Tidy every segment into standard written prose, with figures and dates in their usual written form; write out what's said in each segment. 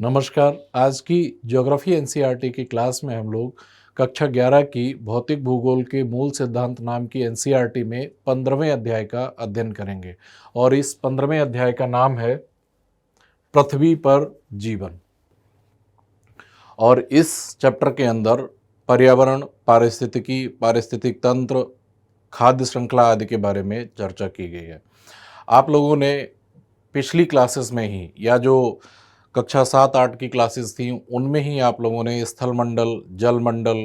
नमस्कार। आज की ज्योग्राफी एनसीईआरटी की क्लास में हम लोग कक्षा 11 की भौतिक भूगोल के मूल सिद्धांत नाम की एनसीईआरटी में 15वें अध्याय का अध्ययन करेंगे और इस 15वें अध्याय का नाम है पृथ्वी पर जीवन। और इस चैप्टर के अंदर पर्यावरण, पारिस्थितिकी, पारिस्थितिक तंत्र, खाद्य श्रृंखला आदि के बारे में चर्चा की गई है। आप लोगों ने पिछली क्लासेस में ही या जो कक्षा 7-8 की क्लासेस थी उनमें ही आप लोगों ने स्थल मंडल, जल मंडल,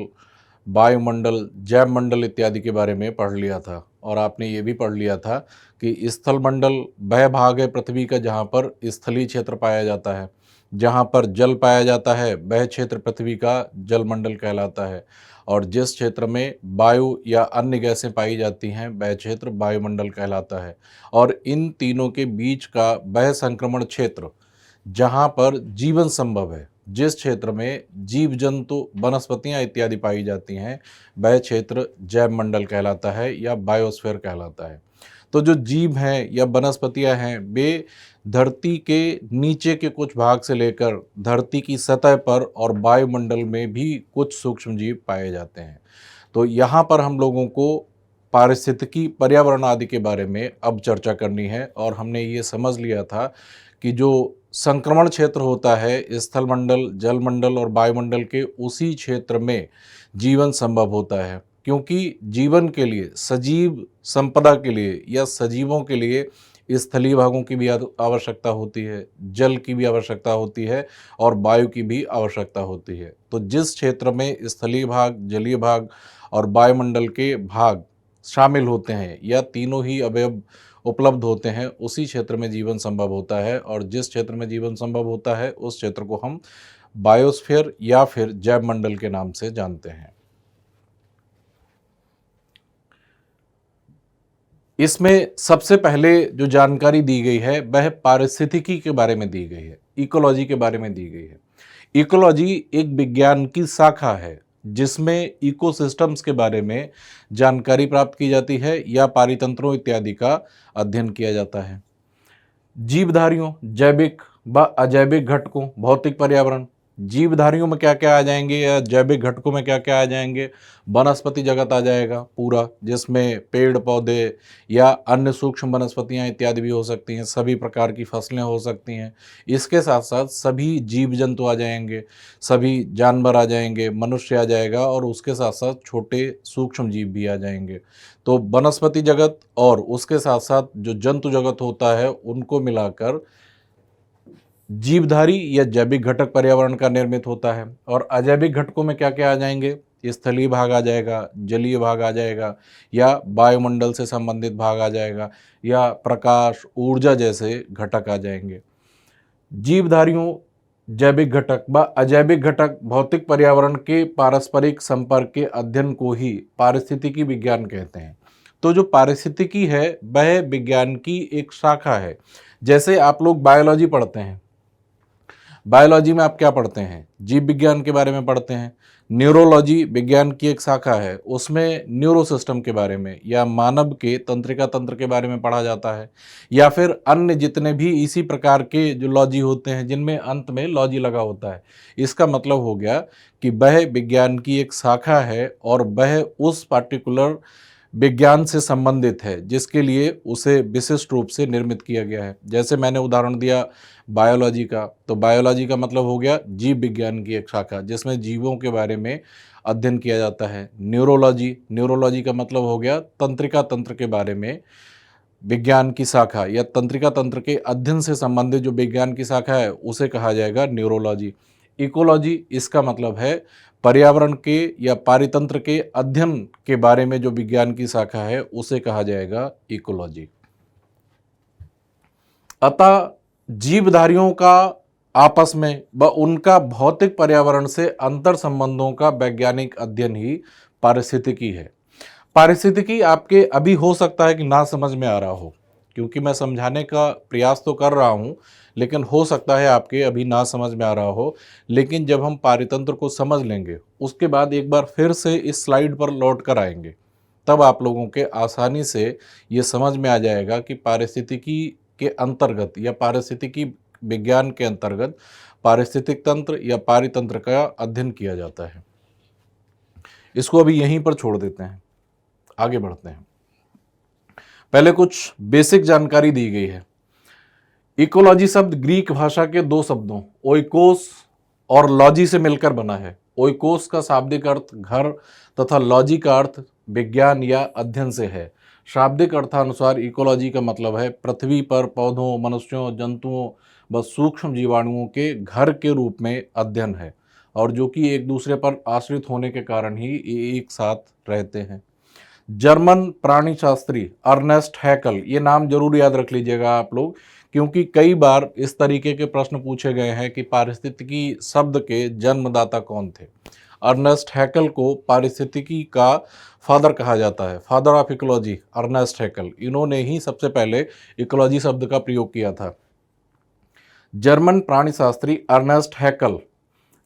वायुमंडल, जैव मंडल इत्यादि के बारे में पढ़ लिया था। और आपने ये भी पढ़ लिया था कि स्थल मंडल वह भाग है पृथ्वी का जहाँ पर स्थलीय क्षेत्र पाया जाता है, जहाँ पर जल पाया जाता है वह क्षेत्र पृथ्वी का जल मंडल कहलाता है, और जिस क्षेत्र में वायु या अन्य गैसें पाई जाती हैं वह क्षेत्र वायुमंडल कहलाता है। और इन तीनों के बीच का वह संक्रमण क्षेत्र जहाँ पर जीवन संभव है, जिस क्षेत्र में जीव जंतु, वनस्पतियाँ इत्यादि पाई जाती हैं, वह क्षेत्र जैव मंडल कहलाता है या बायोस्फीयर कहलाता है। तो जो जीव हैं या वनस्पतियाँ हैं वे धरती के नीचे के कुछ भाग से लेकर धरती की सतह पर और वायुमंडल में भी कुछ सूक्ष्म जीव पाए जाते हैं। तो यहाँ पर हम लोगों को पारिस्थितिकी, पर्यावरण आदि के बारे में अब चर्चा करनी है। और हमने ये समझ लिया था कि जो संक्रमण क्षेत्र होता है स्थल मंडल, जल मंडल और वायुमंडल के, उसी क्षेत्र में जीवन संभव होता है, क्योंकि जीवन के लिए, सजीव संपदा के लिए या सजीवों के लिए स्थलीय भागों की भी आवश्यकता होती है, जल की भी आवश्यकता होती है और वायु की भी आवश्यकता होती है। तो जिस क्षेत्र में स्थलीय भाग, जलीय भाग और वायुमंडल के भाग शामिल होते हैं या तीनों ही अवयव उपलब्ध होते हैं, उसी क्षेत्र में जीवन संभव होता है। और जिस क्षेत्र में जीवन संभव होता है उस क्षेत्र को हम बायोस्फीयर या फिर जैव मंडल के नाम से जानते हैं। इसमें सबसे पहले जो जानकारी दी गई है वह पारिस्थितिकी के बारे में दी गई है, इकोलॉजी के बारे में दी गई है। इकोलॉजी एक विज्ञान की शाखा है जिसमें इकोसिस्टम्स के बारे में जानकारी प्राप्त की जाती है या पारितंत्रों इत्यादि का अध्ययन किया जाता है। जीवधारियों, जैविक व अजैविक घटकों, भौतिक पर्यावरण, जीवधारियों में क्या क्या आ जाएंगे या जैविक घटकों में क्या क्या आ जाएंगे, वनस्पति जगत आ जाएगा पूरा, जिसमें पेड़ पौधे या अन्य सूक्ष्म वनस्पतियां इत्यादि भी हो सकती हैं, सभी प्रकार की फसलें हो सकती हैं। इसके साथ साथ सभी जीव जंतु आ जाएंगे, सभी जानवर आ जाएंगे, मनुष्य आ जाएगा और उसके साथ साथ छोटे सूक्ष्म जीव भी आ जाएंगे। तो वनस्पति जगत और उसके साथ साथ जो जंतु जगत होता है उनको मिलाकर जीवधारी या जैविक घटक पर्यावरण का निर्मित होता है। और अजैविक घटकों में क्या क्या आ जाएंगे, स्थलीय भाग आ जाएगा, जलीय भाग आ जाएगा या वायुमंडल से संबंधित भाग आ जाएगा या प्रकाश, ऊर्जा जैसे घटक आ जाएंगे। जीवधारियों, जैविक घटक व अजैविक घटक भौतिक पर्यावरण के पारस्परिक संपर्क के अध्ययन को ही पारिस्थितिकी विज्ञान कहते हैं। तो जो पारिस्थितिकी है वह विज्ञान की एक शाखा है। जैसे आप लोग बायोलॉजी पढ़ते हैं, बायोलॉजी में आप क्या पढ़ते हैं, जीव विज्ञान के बारे में पढ़ते हैं। न्यूरोलॉजी विज्ञान की एक शाखा है, उसमें न्यूरो सिस्टम के बारे में या मानव के तंत्रिका तंत्र के बारे में पढ़ा जाता है। या फिर अन्य जितने भी इसी प्रकार के जो लॉजी होते हैं जिनमें अंत में लॉजी लगा होता है। इसका मतलब हो गया कि वह विज्ञान की एक शाखा है और वह उस पार्टिकुलर विज्ञान से संबंधित है जिसके लिए उसे विशिष्ट रूप से निर्मित किया गया है। जैसे मैंने उदाहरण दिया बायोलॉजी का, तो बायोलॉजी का मतलब हो गया जीव विज्ञान की एक शाखा जिसमें जीवों के बारे में अध्ययन किया जाता है। न्यूरोलॉजी, न्यूरोलॉजी का मतलब हो गया तंत्रिका तंत्र के बारे में विज्ञान की शाखा या तंत्रिका तंत्र के अध्ययन से संबंधित जो विज्ञान की शाखा है उसे कहा जाएगा न्यूरोलॉजी। इकोलॉजी, इसका मतलब है पर्यावरण के या पारितंत्र के अध्ययन के बारे में जो विज्ञान की शाखा है उसे कहा जाएगा इकोलॉजी। अतः जीवधारियों का आपस में व उनका भौतिक पर्यावरण से अंतर संबंधों का वैज्ञानिक अध्ययन ही पारिस्थितिकी है। पारिस्थितिकी आपके अभी हो सकता है कि ना समझ में आ रहा हो, क्योंकि मैं समझाने का प्रयास तो कर रहा हूँ, लेकिन हो सकता है आपके अभी ना समझ में आ रहा हो। लेकिन जब हम पारितंत्र को समझ लेंगे उसके बाद एक बार फिर से इस स्लाइड पर लौट कर आएंगे, तब आप लोगों के आसानी से ये समझ में आ जाएगा कि पारिस्थितिकी के अंतर्गत या पारिस्थितिकी विज्ञान के अंतर्गत पारिस्थितिक तंत्र या पारितंत्र का अध्ययन किया जाता है। इसको अभी यहीं पर छोड़ देते हैं, आगे बढ़ते हैं। पहले कुछ बेसिक जानकारी दी गई है। इकोलॉजी शब्द ग्रीक भाषा के दो शब्दों ओइकोस और लॉजी से मिलकर बना है। ओइकोस का शाब्दिक अर्थ घर तथा लॉजी का अर्थ विज्ञान या अध्ययन से है। शाब्दिक अर्थानुसार इकोलॉजी का मतलब है पृथ्वी पर पौधों, मनुष्यों, जंतुओं व सूक्ष्म जीवाणुओं के घर के रूप में अध्ययन है, और जो कि एक दूसरे पर आश्रित होने के कारण ही ये एक साथ रहते हैं। जर्मन प्राणीशास्त्री अर्नेस्ट हैकल, ये नाम जरूर याद रख लीजिएगा आप लोग, क्योंकि कई बार इस तरीके के प्रश्न पूछे गए हैं कि पारिस्थितिकी शब्द के जन्मदाता कौन थे। अर्नेस्ट हैकल को पारिस्थितिकी का फादर कहा जाता है, फादर ऑफ इकोलॉजी अर्नेस्ट हैकल। इन्होंने ही सबसे पहले इकोलॉजी शब्द का प्रयोग किया था। जर्मन प्राणीशास्त्री अर्नेस्ट हैकल,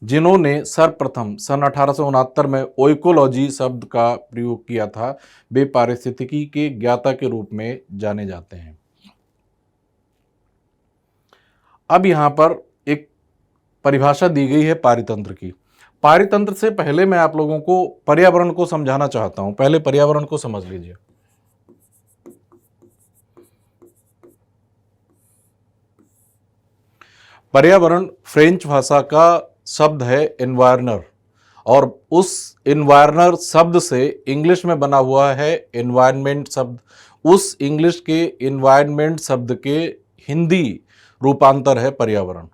जिन्होंने सर्वप्रथम सन 1869 में ओइकोलॉजी शब्द का प्रयोग किया था, वे पारिस्थितिकी के ज्ञाता के रूप में जाने जाते हैं। अब यहाँ पर एक परिभाषा दी गई है पारितंत्र की। पारितंत्र से पहले मैं आप लोगों को पर्यावरण को समझाना चाहता हूं। पहले पर्यावरण को समझ लीजिए। पर्यावरण फ्रेंच भाषा का शब्द है एनवायरनर, और उस एनवायरनर शब्द से इंग्लिश में बना हुआ है एनवायरनमेंट शब्द। उस इंग्लिश के एनवायरनमेंट शब्द के हिंदी रूपांतर है पर्यावरण।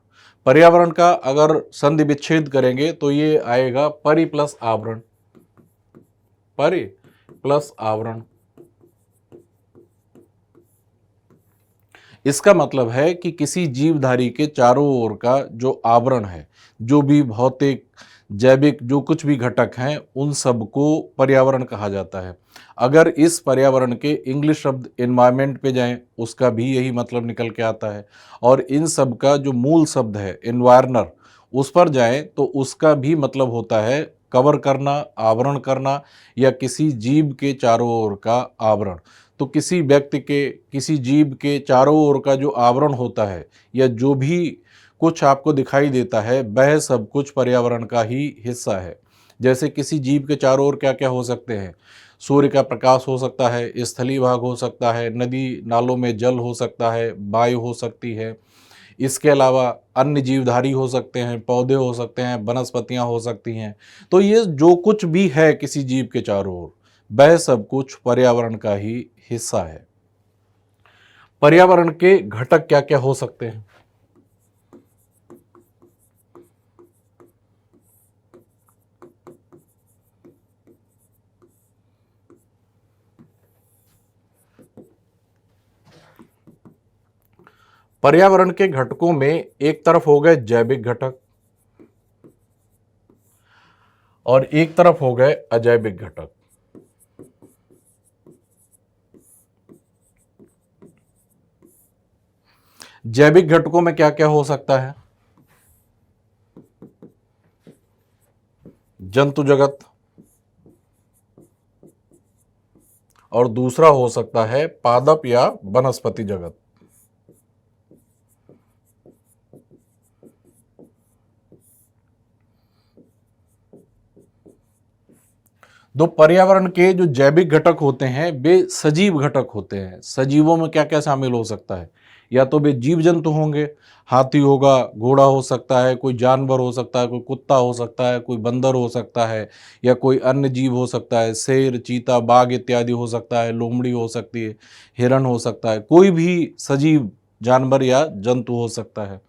पर्यावरण का अगर संधि विच्छेद करेंगे तो ये आएगा परि प्लस आवरण, परि प्लस आवरण। इसका मतलब है कि किसी जीवधारी के चारों ओर का जो आवरण है, जो भी भौतिक, जैविक, जो कुछ भी घटक हैं, उन सब को पर्यावरण कहा जाता है। अगर इस पर्यावरण के इंग्लिश शब्द एनवायरनमेंट पे जाएं, उसका भी यही मतलब निकल के आता है। और इन सब का जो मूल शब्द है एनवायरनर, उस पर जाएं तो उसका भी मतलब होता है कवर करना, आवरण करना, या किसी जीव के चारों ओर का आवरण। तो किसी व्यक्ति के, किसी जीव के चारों ओर का जो आवरण होता है, या जो भी कुछ आपको दिखाई देता है, वह सब कुछ पर्यावरण का ही हिस्सा है। जैसे किसी जीव के चारों ओर क्या क्या हो सकते हैं, सूर्य का प्रकाश हो सकता है, स्थलीय भाग हो सकता है, नदी नालों में जल हो सकता है, वायु हो सकती है, इसके अलावा अन्य जीवधारी हो सकते हैं, पौधे हो सकते हैं, वनस्पतियां हो सकती हैं। तो ये जो कुछ भी है किसी जीव के चारों ओर, वह सब कुछ पर्यावरण का ही हिस्सा है। पर्यावरण के घटक क्या क्या हो सकते हैं? पर्यावरण के घटकों में एक तरफ हो गए जैविक घटक और एक तरफ हो गए अजैविक घटक। जैविक घटकों में क्या क्या हो सकता है? जंतु जगत, और दूसरा हो सकता है पादप या वनस्पति जगत। दो पर्यावरण के जो जैविक घटक होते हैं वे सजीव घटक होते हैं। सजीवों में क्या क्या शामिल हो सकता है? या तो वे जीव जंतु होंगे, हाथी होगा, घोड़ा हो सकता है, कोई जानवर हो सकता है, कोई कुत्ता हो सकता है, कोई बंदर हो सकता है, या कोई अन्य जीव हो सकता है, शेर, चीता, बाघ इत्यादि हो सकता है, लोमड़ी हो सकती है, हिरण हो सकता है, कोई भी सजीव जानवर या जंतु हो सकता है।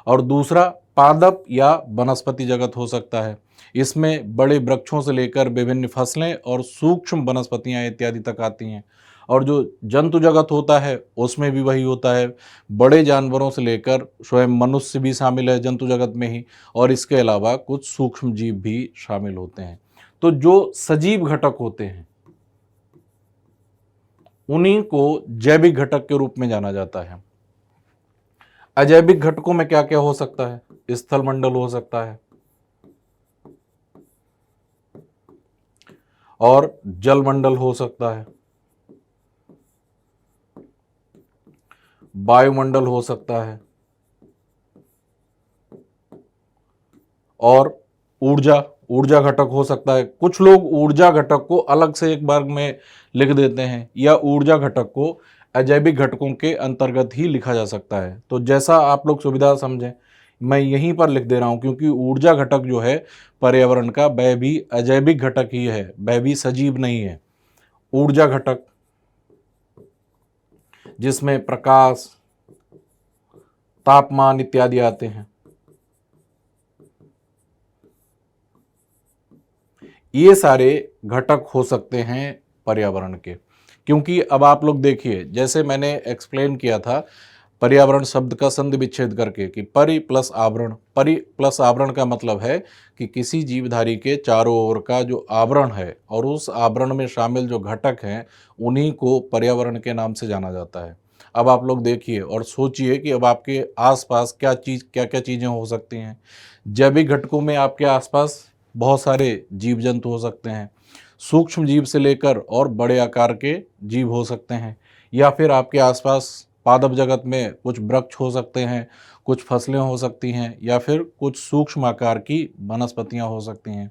और दूसरा पादप या वनस्पति जगत हो सकता है। इसमें बड़े वृक्षों से लेकर विभिन्न फसलें और सूक्ष्म वनस्पतियां इत्यादि तक आती हैं। और जो जंतु जगत होता है उसमें भी वही होता है, बड़े जानवरों से लेकर स्वयं मनुष्य भी शामिल है जंतु जगत में ही, और इसके अलावा कुछ सूक्ष्म जीव भी शामिल होते हैं। तो जो सजीव घटक होते हैं उन्हीं को जैविक घटक के रूप में जाना जाता है। अजैविक घटकों में क्या क्या हो सकता है? स्थल मंडल हो सकता है, और जलमंडल हो सकता है, वायुमंडल हो सकता है, और ऊर्जा ऊर्जा घटक हो सकता है। कुछ लोग ऊर्जा घटक को अलग से एक वर्ग में लिख देते हैं, या ऊर्जा घटक को अजैविक घटकों के अंतर्गत ही लिखा जा सकता है। तो जैसा आप लोग सुविधा समझें, मैं यहीं पर लिख दे रहा हूं, क्योंकि ऊर्जा घटक जो है पर्यावरण का, वह भी अजैविक घटक ही है, वह भी सजीव नहीं है। ऊर्जा घटक जिसमें प्रकाश, तापमान इत्यादि आते हैं, ये सारे घटक हो सकते हैं पर्यावरण के। क्योंकि अब आप लोग देखिए, जैसे मैंने एक्सप्लेन किया था पर्यावरण शब्द का संधि विच्छेद करके, कि परि प्लस आवरण। परि प्लस आवरण का मतलब है कि किसी जीवधारी के चारों ओर का जो आवरण है और उस आवरण में शामिल जो घटक हैं, उन्हीं को पर्यावरण के नाम से जाना जाता है। अब आप लोग देखिए और सोचिए कि अब आपके आसपास क्या क्या चीज़ें हो सकती हैं। जैविक घटकों में आपके आसपास बहुत सारे जीव जंतु हो सकते हैं, सूक्ष्म जीव से लेकर और बड़े आकार के जीव हो सकते हैं, या फिर आपके आसपास पादप जगत में कुछ वृक्ष हो सकते हैं, कुछ फसलें हो सकती हैं, या फिर कुछ सूक्ष्म आकार की वनस्पतियां हो सकती हैं।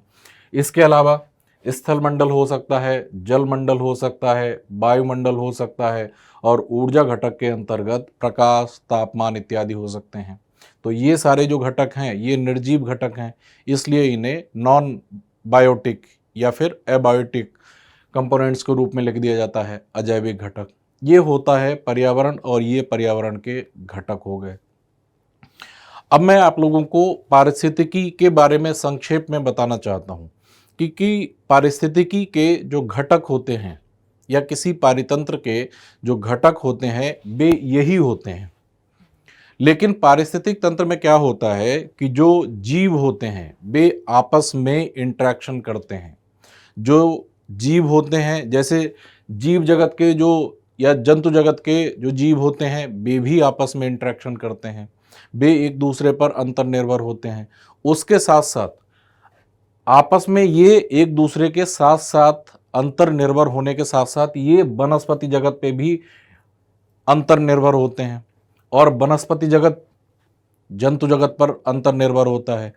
इसके अलावा स्थल मंडल हो सकता है, जल मंडल हो सकता है, वायुमंडल हो सकता है, और ऊर्जा घटक के अंतर्गत प्रकाश, तापमान इत्यादि हो सकते हैं। तो ये सारे जो घटक हैं ये निर्जीव घटक हैं, इसलिए इन्हें नॉन बायोटिक या फिर एबायोटिक कंपोनेंट्स के रूप में लिख दिया जाता है, अजैविक घटक। ये होता है पर्यावरण, और ये पर्यावरण के घटक हो गए। अब मैं आप लोगों को पारिस्थितिकी के बारे में संक्षेप में बताना चाहता हूँ कि पारिस्थितिकी के जो घटक होते हैं या किसी पारितंत्र के जो घटक होते हैं वे यही होते हैं। लेकिन पारिस्थितिक तंत्र में क्या होता है कि जो जीव होते हैं वे आपस में इंटरेक्शन करते हैं। जो जीव होते हैं, जैसे जीव जगत के जो या जंतु जगत के जो जीव होते हैं, वे भी आपस में इंटरेक्शन करते हैं, वे एक दूसरे पर अंतर्निर्भर होते हैं। उसके साथ साथ आपस में ये एक दूसरे के साथ साथ अंतर्निर्भर होने के साथ साथ ये वनस्पति जगत पे भी अंतर्निर्भर होते हैं, और वनस्पति जगत जंतु जगत पर अंतर्निर्भर होता है।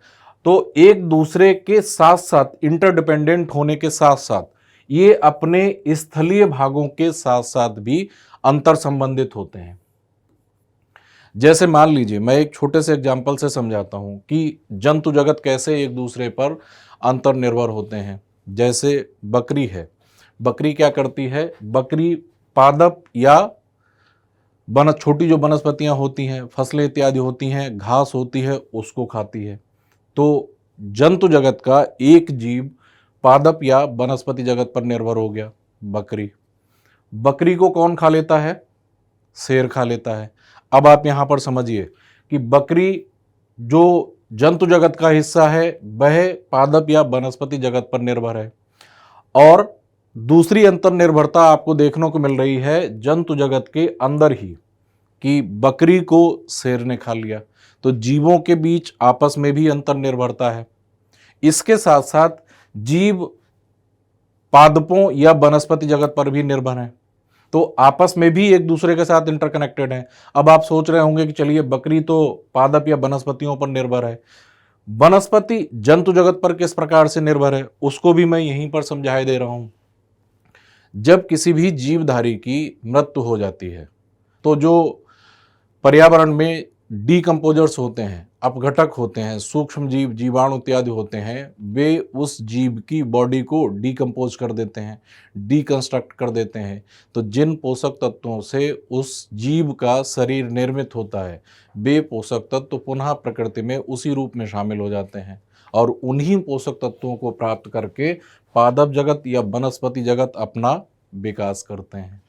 तो एक दूसरे के साथ साथ इंटरडिपेंडेंट होने के साथ साथ ये अपने स्थलीय भागों के साथ साथ भी अंतर संबंधित होते हैं। जैसे मान लीजिए, मैं एक छोटे से एग्जाम्पल से समझाता हूं कि जंतु जगत कैसे एक दूसरे पर अंतर्निर्भर होते हैं। जैसे बकरी है, बकरी क्या करती है, बकरी पादप या छोटी जो वनस्पतियां होती हैं, फसलें इत्यादि होती हैं, घास होती है, उसको खाती है। तो जंतु जगत का एक जीव पादप या वनस्पति जगत पर निर्भर हो गया, बकरी। बकरी को कौन खा लेता है, शेर खा लेता है। अब आप यहां पर समझिए कि बकरी जो जंतु जगत का हिस्सा है वह पादप या वनस्पति जगत पर निर्भर है, और दूसरी अंतर्निर्भरता आपको देखने को मिल रही है जंतु जगत के अंदर ही, कि बकरी को शेर ने खा लिया। तो जीवों के बीच आपस में भी अंतर्निर्भरता है। इसके साथ साथ जीव पादपों या वनस्पति जगत पर भी निर्भर हैं, तो आपस में भी एक दूसरे के साथ इंटरकनेक्टेड हैं। अब आप सोच रहे होंगे कि चलिए बकरी तो पादप या वनस्पतियों पर निर्भर है, वनस्पति जंतु जगत पर किस प्रकार से निर्भर है, उसको भी मैं यहीं पर समझाए दे रहा हूं। जब किसी भी जीवधारी की मृत्यु हो जाती है तो जो पर्यावरण में डीकम्पोजर्स होते हैं, अपघटक होते हैं, सूक्ष्म जीव, जीवाणु इत्यादि होते हैं, वे उस जीव की बॉडी को डीकम्पोज कर देते हैं, डीकंस्ट्रक्ट कर देते हैं। तो जिन पोषक तत्वों से उस जीव का शरीर निर्मित होता है, वे पोषक तत्व पुनः प्रकृति में उसी रूप में शामिल हो जाते हैं, और उन्हीं पोषक तत्वों को प्राप्त करके पादप जगत या वनस्पति जगत अपना विकास करते हैं।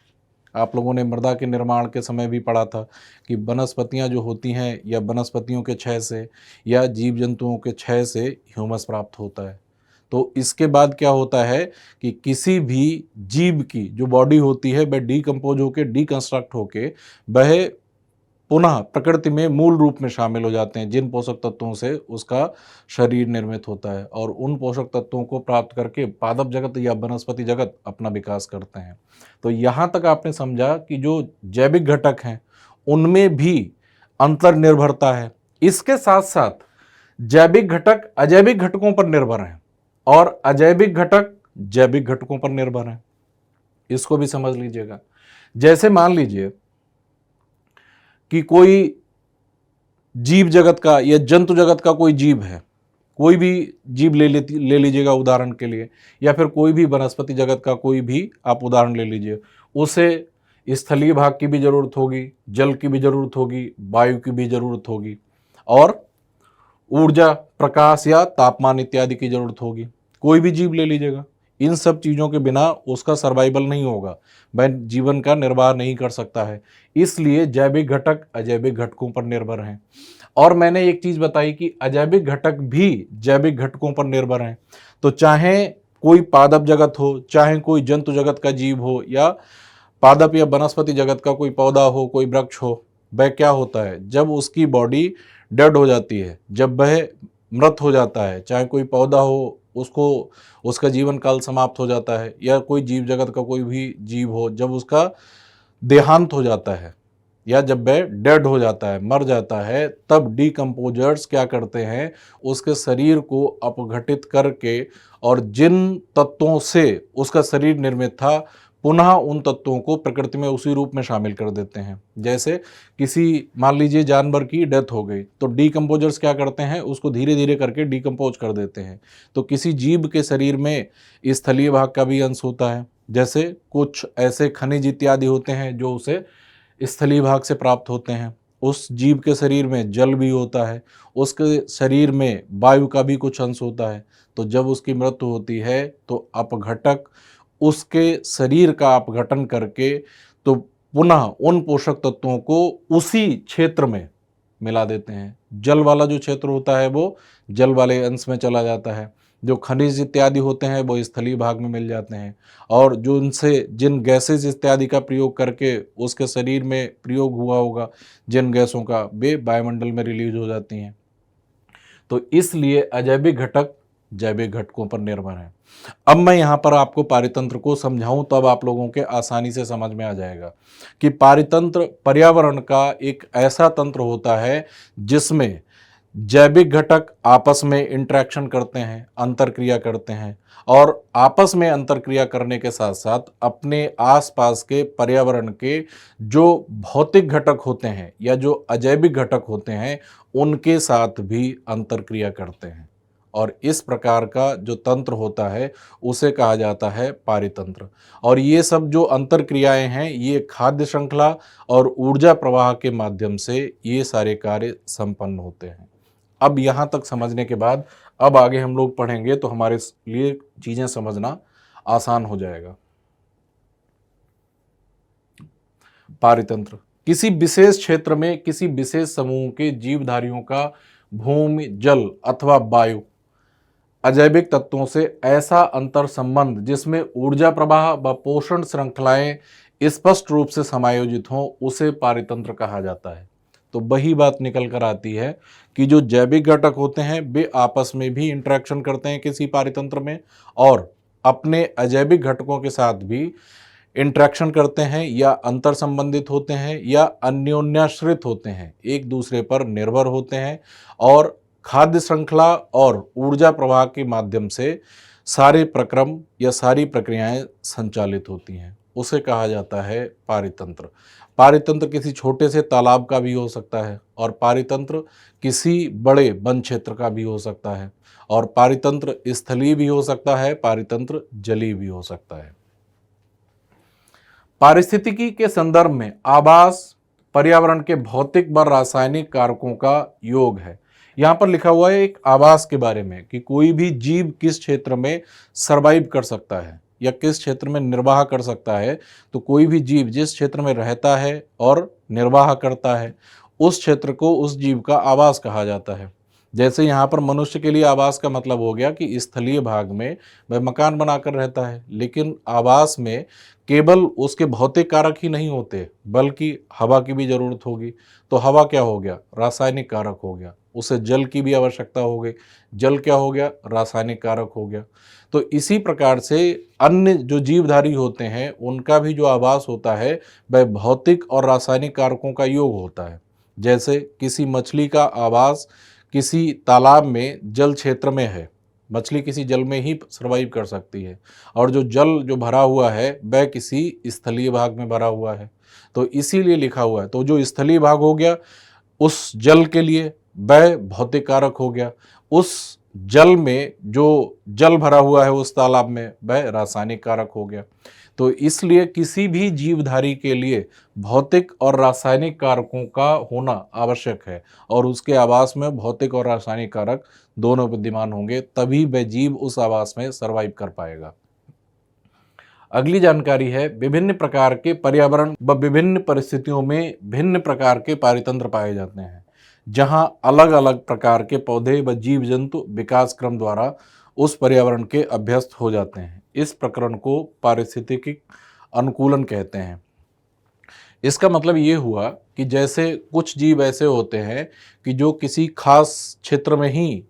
आप लोगों ने मृदा के निर्माण के समय भी पढ़ा था कि वनस्पतियां जो होती हैं या वनस्पतियों के क्षय से या जीव जंतुओं के क्षय से ह्यूमस प्राप्त होता है। तो इसके बाद क्या होता है कि किसी भी जीव की जो बॉडी होती है वह डीकम्पोज होकर, डीकंस्ट्रक्ट होके वह पुनः प्रकृति में मूल रूप में शामिल हो जाते हैं, जिन पोषक तत्वों से उसका शरीर निर्मित होता है, और उन पोषक तत्वों को प्राप्त करके पादप जगत या वनस्पति जगत अपना विकास करते हैं। तो यहाँ तक आपने समझा कि जो जैविक घटक हैं उनमें भी अंतर्निर्भरता है। इसके साथ साथ जैविक घटक अजैविक घटकों पर निर्भर हैं और अजैविक घटक जैविक घटकों पर निर्भर हैं। इसको भी समझ लीजिएगा। जैसे मान लीजिए कि कोई जीव जगत का या जंतु जगत का कोई जीव है, कोई भी जीव ले लीजिएगा उदाहरण के लिए, या फिर कोई भी वनस्पति जगत का कोई भी आप उदाहरण ले लीजिए। उसे स्थलीय भाग की भी जरूरत होगी, जल की भी जरूरत होगी, वायु की भी जरूरत होगी और ऊर्जा, प्रकाश या तापमान इत्यादि की जरूरत होगी। कोई भी जीव ले लीजिएगा, इन सब चीज़ों के बिना उसका सर्वाइवल नहीं होगा, वह जीवन का निर्वाह नहीं कर सकता है। इसलिए जैविक घटक अजैविक घटकों पर निर्भर हैं। और मैंने एक चीज़ बताई कि अजैविक घटक भी जैविक घटकों पर निर्भर हैं। तो चाहे कोई पादप जगत हो, चाहे कोई जंतु जगत का जीव हो, या पादप या वनस्पति जगत का कोई पौधा हो, कोई वृक्ष हो, वह क्या होता है, जब उसकी बॉडी डेड हो जाती है, जब वह मृत हो जाता है, चाहे कोई पौधा हो, उसको उसका जीवन काल समाप्त हो जाता है, या कोई जीव जगत का कोई भी जीव हो, जब उसका देहांत हो जाता है या जब वह डेड हो जाता है, मर जाता है, तब डीकम्पोजर्स क्या करते हैं, उसके शरीर को अपघटित करके और जिन तत्वों से उसका शरीर निर्मित था, पुनः उन तत्वों को प्रकृति में उसी रूप में शामिल कर देते हैं। जैसे किसी मान लीजिए जानवर की डेथ हो गई, तो डीकम्पोजर्स क्या करते हैं, उसको धीरे धीरे करके डीकम्पोज कर देते हैं। तो किसी जीव के शरीर में स्थलीय भाग का भी अंश होता है। जैसे कुछ ऐसे खनिज इत्यादि होते हैं जो उसे स्थलीय भाग से प्राप्त होते हैं। उस जीव के शरीर में जल भी होता है, उसके शरीर में वायु का भी कुछ अंश होता है। तो जब उसकी मृत्यु होती है तो अपघटक उसके शरीर का अपघटन करके तो पुनः उन पोषक तत्वों को उसी क्षेत्र में मिला देते हैं। जल वाला जो क्षेत्र होता है वो जल वाले अंश में चला जाता है, जो खनिज इत्यादि होते हैं वो स्थलीय भाग में मिल जाते हैं, और जो उनसे जिन गैसेज इत्यादि का प्रयोग करके उसके शरीर में प्रयोग हुआ होगा, जिन गैसों का, वे वायुमंडल में रिलीज हो जाती हैं। तो इसलिए अजैविक घटक जैविक घटकों पर निर्भर है। अब मैं यहाँ पर आपको पारितंत्र को समझाऊं, तब आप लोगों के आसानी से समझ में आ जाएगा कि पारितंत्र पर्यावरण का एक ऐसा तंत्र होता है जिसमें जैविक घटक आपस में इंटरेक्शन करते हैं, अंतरक्रिया करते हैं, और आपस में अंतरक्रिया करने के साथ साथ अपने आसपास के पर्यावरण के जो भौतिक घटक होते हैं या जो अजैविक घटक होते हैं उनके साथ भी अंतरक्रिया करते हैं। और इस प्रकार का जो तंत्र होता है उसे कहा जाता है पारितंत्र। और ये सब जो अंतरक्रियाएं हैं, ये खाद्य श्रृंखला और ऊर्जा प्रवाह के माध्यम से ये सारे कार्य संपन्न होते हैं। अब यहाँ तक समझने के बाद अब आगे हम लोग पढ़ेंगे तो हमारे लिए चीज़ें समझना आसान हो जाएगा। पारितंत्र किसी विशेष क्षेत्र में किसी विशेष समूह के जीवधारियों का भूमि, जल अथवा वायु अजैविक तत्वों से ऐसा अंतर संबंध जिसमें ऊर्जा प्रवाह व पोषण श्रृंखलाएं स्पष्ट रूप से समायोजित हों, उसे पारितंत्र कहा जाता है। तो वही बात निकल कर आती है कि जो जैविक घटक होते हैं वे आपस में भी इंटरेक्शन करते हैं किसी पारितंत्र में, और अपने अजैविक घटकों के साथ भी इंटरेक्शन करते हैं, या अंतर संबंधित होते हैं, या अन्योन्याश्रित होते हैं, एक दूसरे पर निर्भर होते हैं, और खाद्य श्रृंखला और ऊर्जा प्रवाह के माध्यम से सारे प्रक्रम या सारी प्रक्रियाएं संचालित होती हैं। उसे कहा जाता है पारितंत्र। पारितंत्र किसी छोटे से तालाब का भी हो सकता है, और पारितंत्र किसी बड़े वन क्षेत्र का भी हो सकता है, और पारितंत्र स्थलीय भी हो सकता है, पारितंत्र जलीय भी हो सकता है। पारिस्थितिकी के संदर्भ में आवास पर्यावरण के भौतिक व रासायनिक कारकों का योग है। यहाँ पर लिखा हुआ है एक आवास के बारे में कि कोई भी जीव किस क्षेत्र में सरवाइव कर सकता है या किस क्षेत्र में निर्वाह कर सकता है। तो कोई भी जीव जिस क्षेत्र में रहता है और निर्वाह करता है, उस क्षेत्र को उस जीव का आवास कहा जाता है। जैसे यहाँ पर मनुष्य के लिए आवास का मतलब हो गया कि स्थलीय भाग में वह मकान बनाकर रहता है, लेकिन आवास में केवल उसके भौतिक कारक ही नहीं होते बल्कि हवा की भी जरूरत होगी। तो हवा क्या हो गया, रासायनिक कारक हो गया। उसे जल की भी आवश्यकता हो गई, जल क्या हो गया, रासायनिक कारक हो गया। तो इसी प्रकार से अन्य जो जीवधारी होते हैं उनका भी जो आवास होता है वह भौतिक और रासायनिक कारकों का योग होता है। जैसे किसी मछली का आवास किसी तालाब में जल क्षेत्र में है, मछली किसी जल में ही सर्वाइव कर सकती है, और जो जल जो भरा हुआ है वह किसी स्थलीय भाग में भरा हुआ है, तो इसीलिए लिखा हुआ है। तो जो स्थलीय भाग हो गया उस जल के लिए वह भौतिक कारक हो गया, उस जल में जो जल भरा हुआ है उस तालाब में वह रासायनिक कारक हो गया। तो इसलिए किसी भी जीवधारी के लिए भौतिक और रासायनिक कारकों का होना आवश्यक है, और उसके आवास में भौतिक और रासायनिक कारक दोनों विद्यमान होंगे, तभी वह जीव उस आवास में सर्वाइव कर पाएगा। अगली जानकारी है, विभिन्न प्रकार के पर्यावरण व विभिन्न परिस्थितियों में भिन्न प्रकार के पारितंत्र पाए जाते हैं, जहां अलग अलग प्रकार के पौधे व जीव जंतु विकास क्रम द्वारा उस पर्यावरण के अभ्यस्त हो जाते हैं। इस प्रकरण को पारिस्थितिकी अनुकूलन कहते हैं। इसका मतलब ये हुआ कि जैसे कुछ जीव ऐसे होते हैं कि जो किसी खास क्षेत्र में ही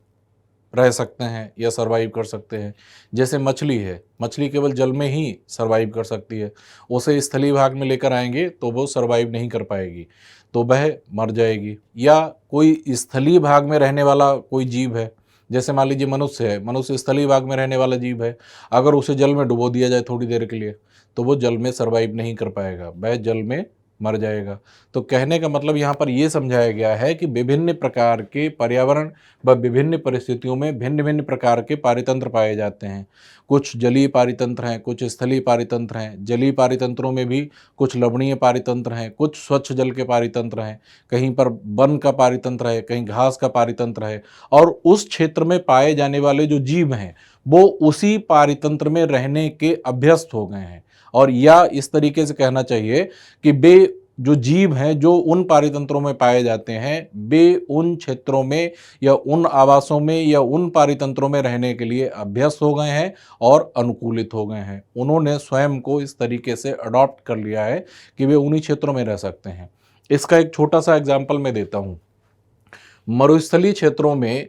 रह सकते हैं या सरवाइव कर सकते हैं। जैसे मछली है, मछली केवल जल में ही सरवाइव कर सकती है, उसे स्थलीय भाग में लेकर आएंगे तो वो सरवाइव नहीं कर पाएगी, तो वह मर जाएगी। या कोई स्थलीय भाग में रहने वाला कोई जीव है, जैसे मान लीजिए मनुष्य है, मनुष्य स्थलीय भाग में रहने वाला जीव है, अगर उसे जल में डुबो दिया जाए थोड़ी देर के लिए तो वो जल में सरवाइव नहीं कर पाएगा, वह जल में मर जाएगा। तो कहने का मतलब यहाँ पर यह समझाया गया है कि विभिन्न प्रकार के पर्यावरण व विभिन्न परिस्थितियों में भिन्न भिन्न प्रकार के पारितंत्र पाए जाते हैं। कुछ जलीय पारितंत्र हैं, कुछ स्थलीय पारितंत्र हैं। जलीय पारितंत्रों में भी कुछ लवणीय पारितंत्र हैं, कुछ स्वच्छ जल के पारितंत्र हैं, कहीं पर वन का पारितंत्र है, कहीं घास का पारितंत्र है, और उस क्षेत्र में पाए जाने वाले जो जीव हैं वो उसी पारितंत्र में रहने के अभ्यस्त हो गए हैं। और या इस तरीके से कहना चाहिए कि वे जो जीव हैं जो उन पारितंत्रों में पाए जाते हैं, वे उन क्षेत्रों में या उन आवासों में या उन पारितंत्रों में रहने के लिए अभ्यस्त हो गए हैं और अनुकूलित हो गए हैं। उन्होंने स्वयं को इस तरीके से अडॉप्ट कर लिया है कि वे उन्हीं क्षेत्रों में रह सकते हैं। इसका एक छोटा सा एग्जाम्पल मैं देता हूँ। मरुस्थलीय क्षेत्रों में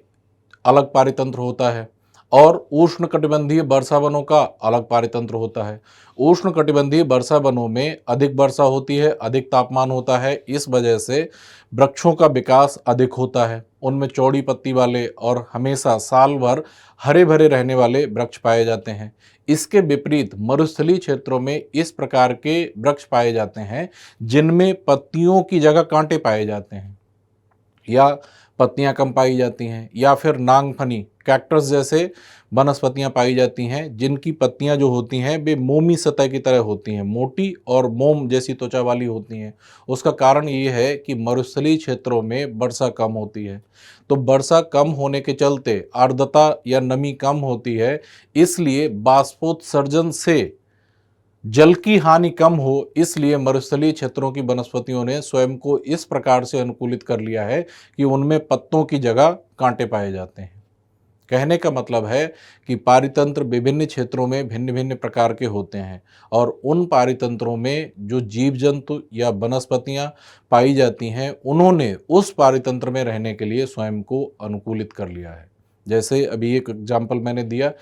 अलग पारितंत्र होता है और उष्णकटिबंधीय वर्षा वनों का अलग पारितंत्र होता है। उष्णकटिबंधीय वर्षा वनों में अधिक वर्षा होती है, अधिक तापमान होता है, इस वजह से वृक्षों का विकास अधिक होता है। उनमें चौड़ी पत्ती वाले और हमेशा साल भर हरे भरे रहने वाले वृक्ष पाए जाते हैं। इसके विपरीत मरुस्थलीय क्षेत्रों में इस प्रकार के वृक्ष पाए जाते हैं जिनमें पत्तियों की जगह कांटे पाए जाते हैं, या पत्तियां कम पाई जाती हैं, या फिर नांगफनी कैक्टस जैसे वनस्पतियां पाई जाती हैं जिनकी पत्तियां जो होती हैं वे मोमी सतह की तरह होती हैं, मोटी और मोम जैसी त्वचा वाली होती हैं। उसका कारण ये है कि मरुस्थलीय क्षेत्रों में वर्षा कम होती है, तो वर्षा कम होने के चलते आर्द्रता या नमी कम होती है, इसलिए बाष्पोत्सर्जन से जल की हानि कम हो, इसलिए मरुस्थलीय क्षेत्रों की वनस्पतियों ने स्वयं को इस प्रकार से अनुकूलित कर लिया है कि उनमें पत्तों की जगह कांटे पाए जाते हैं। कहने का मतलब है कि पारितंत्र विभिन्न क्षेत्रों में भिन्न भिन्न प्रकार के होते हैं, और उन पारितंत्रों में जो जीव जंतु या वनस्पतियां पाई जाती हैं उन्होंने उस पारितंत्र में रहने के लिए स्वयं को अनुकूलित कर लिया है। जैसे अभी एक एग्जाम्पल मैंने दिया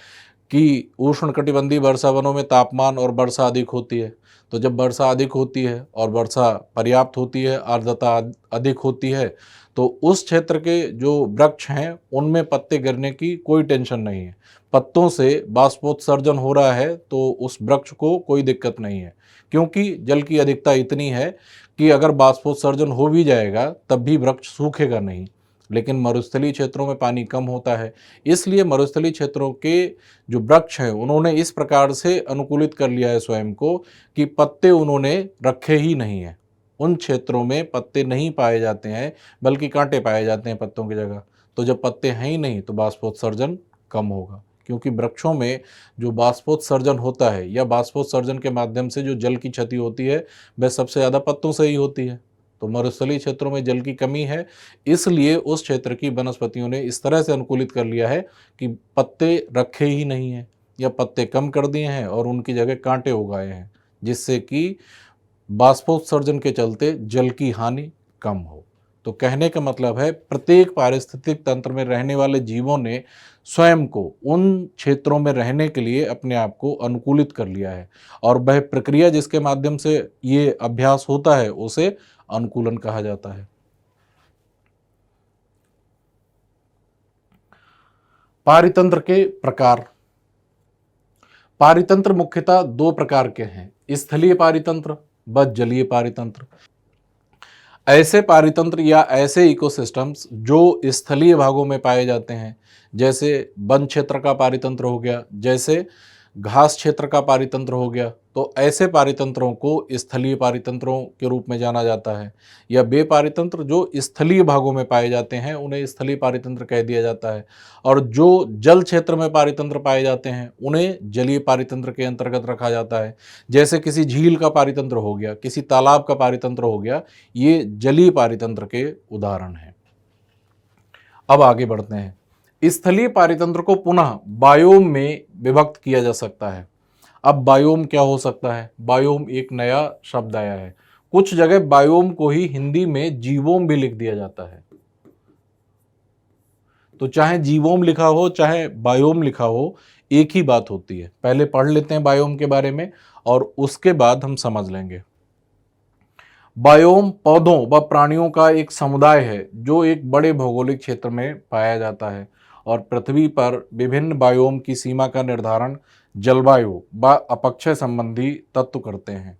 कि उष्णकटिबंधीय वर्षा वनों में तापमान और वर्षा अधिक होती है, तो जब वर्षा अधिक होती है और वर्षा पर्याप्त होती है, आर्द्रता अधिक होती है, तो उस क्षेत्र के जो वृक्ष हैं उनमें पत्ते गिरने की कोई टेंशन नहीं है। पत्तों से बाष्पोत्सर्जन हो रहा है तो उस वृक्ष को कोई दिक्कत नहीं है, क्योंकि जल की अधिकता इतनी है कि अगर बाष्पोत्सर्जन हो भी जाएगा तब भी वृक्ष सूखेगा नहीं। लेकिन मरुस्थलीय क्षेत्रों में पानी कम होता है, इसलिए मरुस्थलीय क्षेत्रों के जो वृक्ष हैं उन्होंने इस प्रकार से अनुकूलित कर लिया है स्वयं को कि पत्ते उन्होंने रखे ही नहीं हैं। उन क्षेत्रों में पत्ते नहीं पाए जाते हैं बल्कि कांटे पाए जाते हैं पत्तों की जगह। तो जब पत्ते हैं ही नहीं तो बाष्पोत्सर्जन कम होगा, क्योंकि वृक्षों में जो बाष्पोत्सर्जन होता है या बाष्पोत्सर्जन के माध्यम से जो जल की क्षति होती है वह सबसे ज़्यादा पत्तों से ही होती है। तो मरुस्थलीय क्षेत्रों में जल की कमी है, इसलिए उस क्षेत्र की वनस्पतियों ने इस तरह से अनुकूलित कर लिया है कि पत्ते रखे ही नहीं हैं या पत्ते कम कर दिए हैं और उनकी जगह कांटे उगाए हैं, जिससे कि बाष्पोत्सर्जन के चलते जल की हानि कम हो। तो कहने का मतलब है प्रत्येक पारिस्थितिक तंत्र में रहने वाले जीवों ने स्वयं को उन क्षेत्रों में रहने के लिए अपने आप को अनुकूलित कर लिया है, और वह प्रक्रिया जिसके माध्यम से ये अभ्यास होता है उसे अनुकूलन कहा जाता है। पारितंत्र के प्रकार। पारितंत्र मुख्यतः दो प्रकार के हैं, स्थलीय पारितंत्र व जलीय पारितंत्र। ऐसे पारितंत्र या ऐसे इकोसिस्टम्स जो स्थलीय भागों में पाए जाते हैं, जैसे वन क्षेत्र का पारितंत्र हो गया, जैसे घास क्षेत्र का पारितंत्र हो गया, तो ऐसे पारितंत्रों को स्थलीय पारितंत्रों के रूप में जाना जाता है। या वे पारितंत्र जो स्थलीय भागों में पाए जाते हैं उन्हें स्थलीय पारितंत्र कह दिया जाता है, और जो जल क्षेत्र में पारितंत्र पाए जाते हैं उन्हें जलीय पारितंत्र के अंतर्गत रखा जाता है। जैसे किसी झील का पारितंत्र हो गया, किसी तालाब का पारितंत्र हो गया, ये जलीय पारितंत्र के उदाहरण हैं। अब आगे बढ़ते हैं। स्थलीय पारितंत्र को पुनः बायोम में विभक्त किया जा सकता है। अब बायोम क्या हो सकता है? बायोम एक नया शब्द आया है। कुछ जगह बायोम को ही हिंदी में जीवोम भी लिख दिया जाता है। तो चाहे जीवोम लिखा हो चाहे बायोम लिखा हो, एक ही बात होती है। पहले पढ़ लेते हैं बायोम के बारे में और उसके बाद हम समझ लेंगे। बायोम पौधों व प्राणियों का एक समुदाय है जो एक बड़े भौगोलिक क्षेत्र में पाया जाता है, और पृथ्वी पर विभिन्न बायोम की सीमा का निर्धारण जलवायु व अपक्षय संबंधी तत्व करते हैं।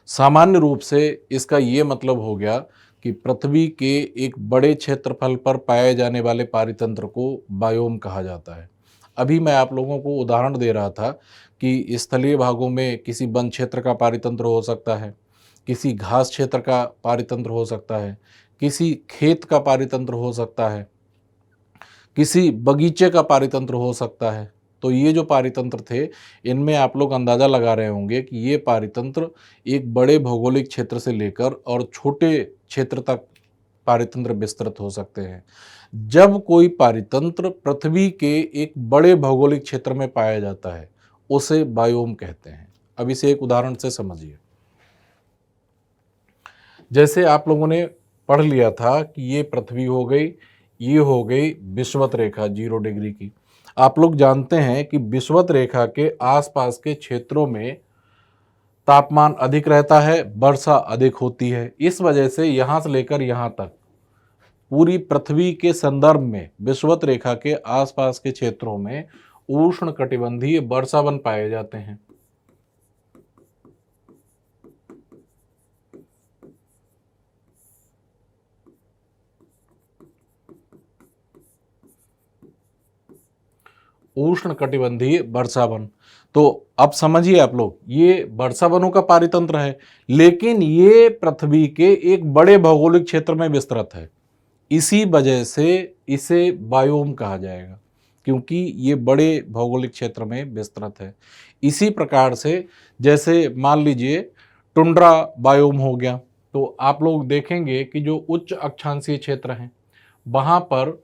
सामान्य रूप से इसका ये मतलब हो गया कि पृथ्वी के एक बड़े क्षेत्रफल पर पाए जाने वाले पारितंत्र को बायोम कहा जाता है। अभी मैं आप लोगों को उदाहरण दे रहा था कि स्थलीय भागों में किसी वन क्षेत्र का पारितंत्र हो सकता है, किसी घास क्षेत्र का पारितंत्र हो सकता है, किसी खेत का पारितंत्र हो सकता है, किसी बगीचे का पारितंत्र हो सकता है। तो ये जो पारितंत्र थे, इनमें आप लोग अंदाज़ा लगा रहे होंगे कि ये पारितंत्र एक बड़े भौगोलिक क्षेत्र से लेकर और छोटे क्षेत्र तक पारितंत्र विस्तृत हो सकते हैं। जब कोई पारितंत्र पृथ्वी के एक बड़े भौगोलिक क्षेत्र में पाया जाता है, उसे बायोम कहते हैं। अब इसे एक उदाहरण से समझिए। जैसे आप लोगों ने पढ़ लिया था कि ये पृथ्वी हो गई, ये हो गई विषुवत रेखा 0 डिग्री की। आप लोग जानते हैं कि विषुवत रेखा के आसपास के क्षेत्रों में तापमान अधिक रहता है, वर्षा अधिक होती है। इस वजह से यहाँ से लेकर यहाँ तक पूरी पृथ्वी के संदर्भ में विषुवत रेखा के आसपास के क्षेत्रों में उष्णकटिबंधीय वर्षावन पाए जाते हैं। उष्णकटिबंधीय वर्षावन। तो अब समझिए आप लोग, ये वर्षावनों का पारितंत्र है, लेकिन ये पृथ्वी के एक बड़े भौगोलिक क्षेत्र में विस्तृत है। इसी वजह से इसे बायोम कहा जाएगा, क्योंकि ये बड़े भौगोलिक क्षेत्र में विस्तृत है। इसी प्रकार से जैसे मान लीजिए टुंड्रा बायोम हो गया, तो आप लोग देखेंगे कि जो उच्च अक्षांशीय क्षेत्र हैं वहाँ पर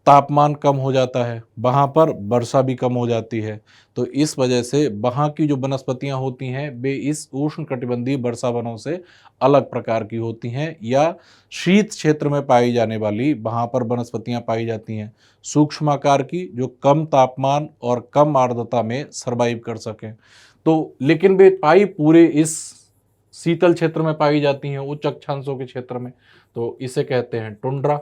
तापमान कम हो जाता है, वहाँ पर वर्षा भी कम हो जाती है। तो इस वजह से वहाँ की जो वनस्पतियाँ होती हैं वे इस उष्णकटिबंधीय वर्षावनों से अलग प्रकार की होती हैं, या शीत क्षेत्र में पाई जाने वाली वहाँ पर वनस्पतियाँ पाई जाती हैं सूक्ष्म आकार की, जो कम तापमान और कम आर्द्रता में सर्वाइव कर सकें। तो लेकिन वे पाई पूरे इस शीतल क्षेत्र में पाई जाती हैं, उच्च अक्षांशों के क्षेत्र में, तो इसे कहते हैं टुंड्रा।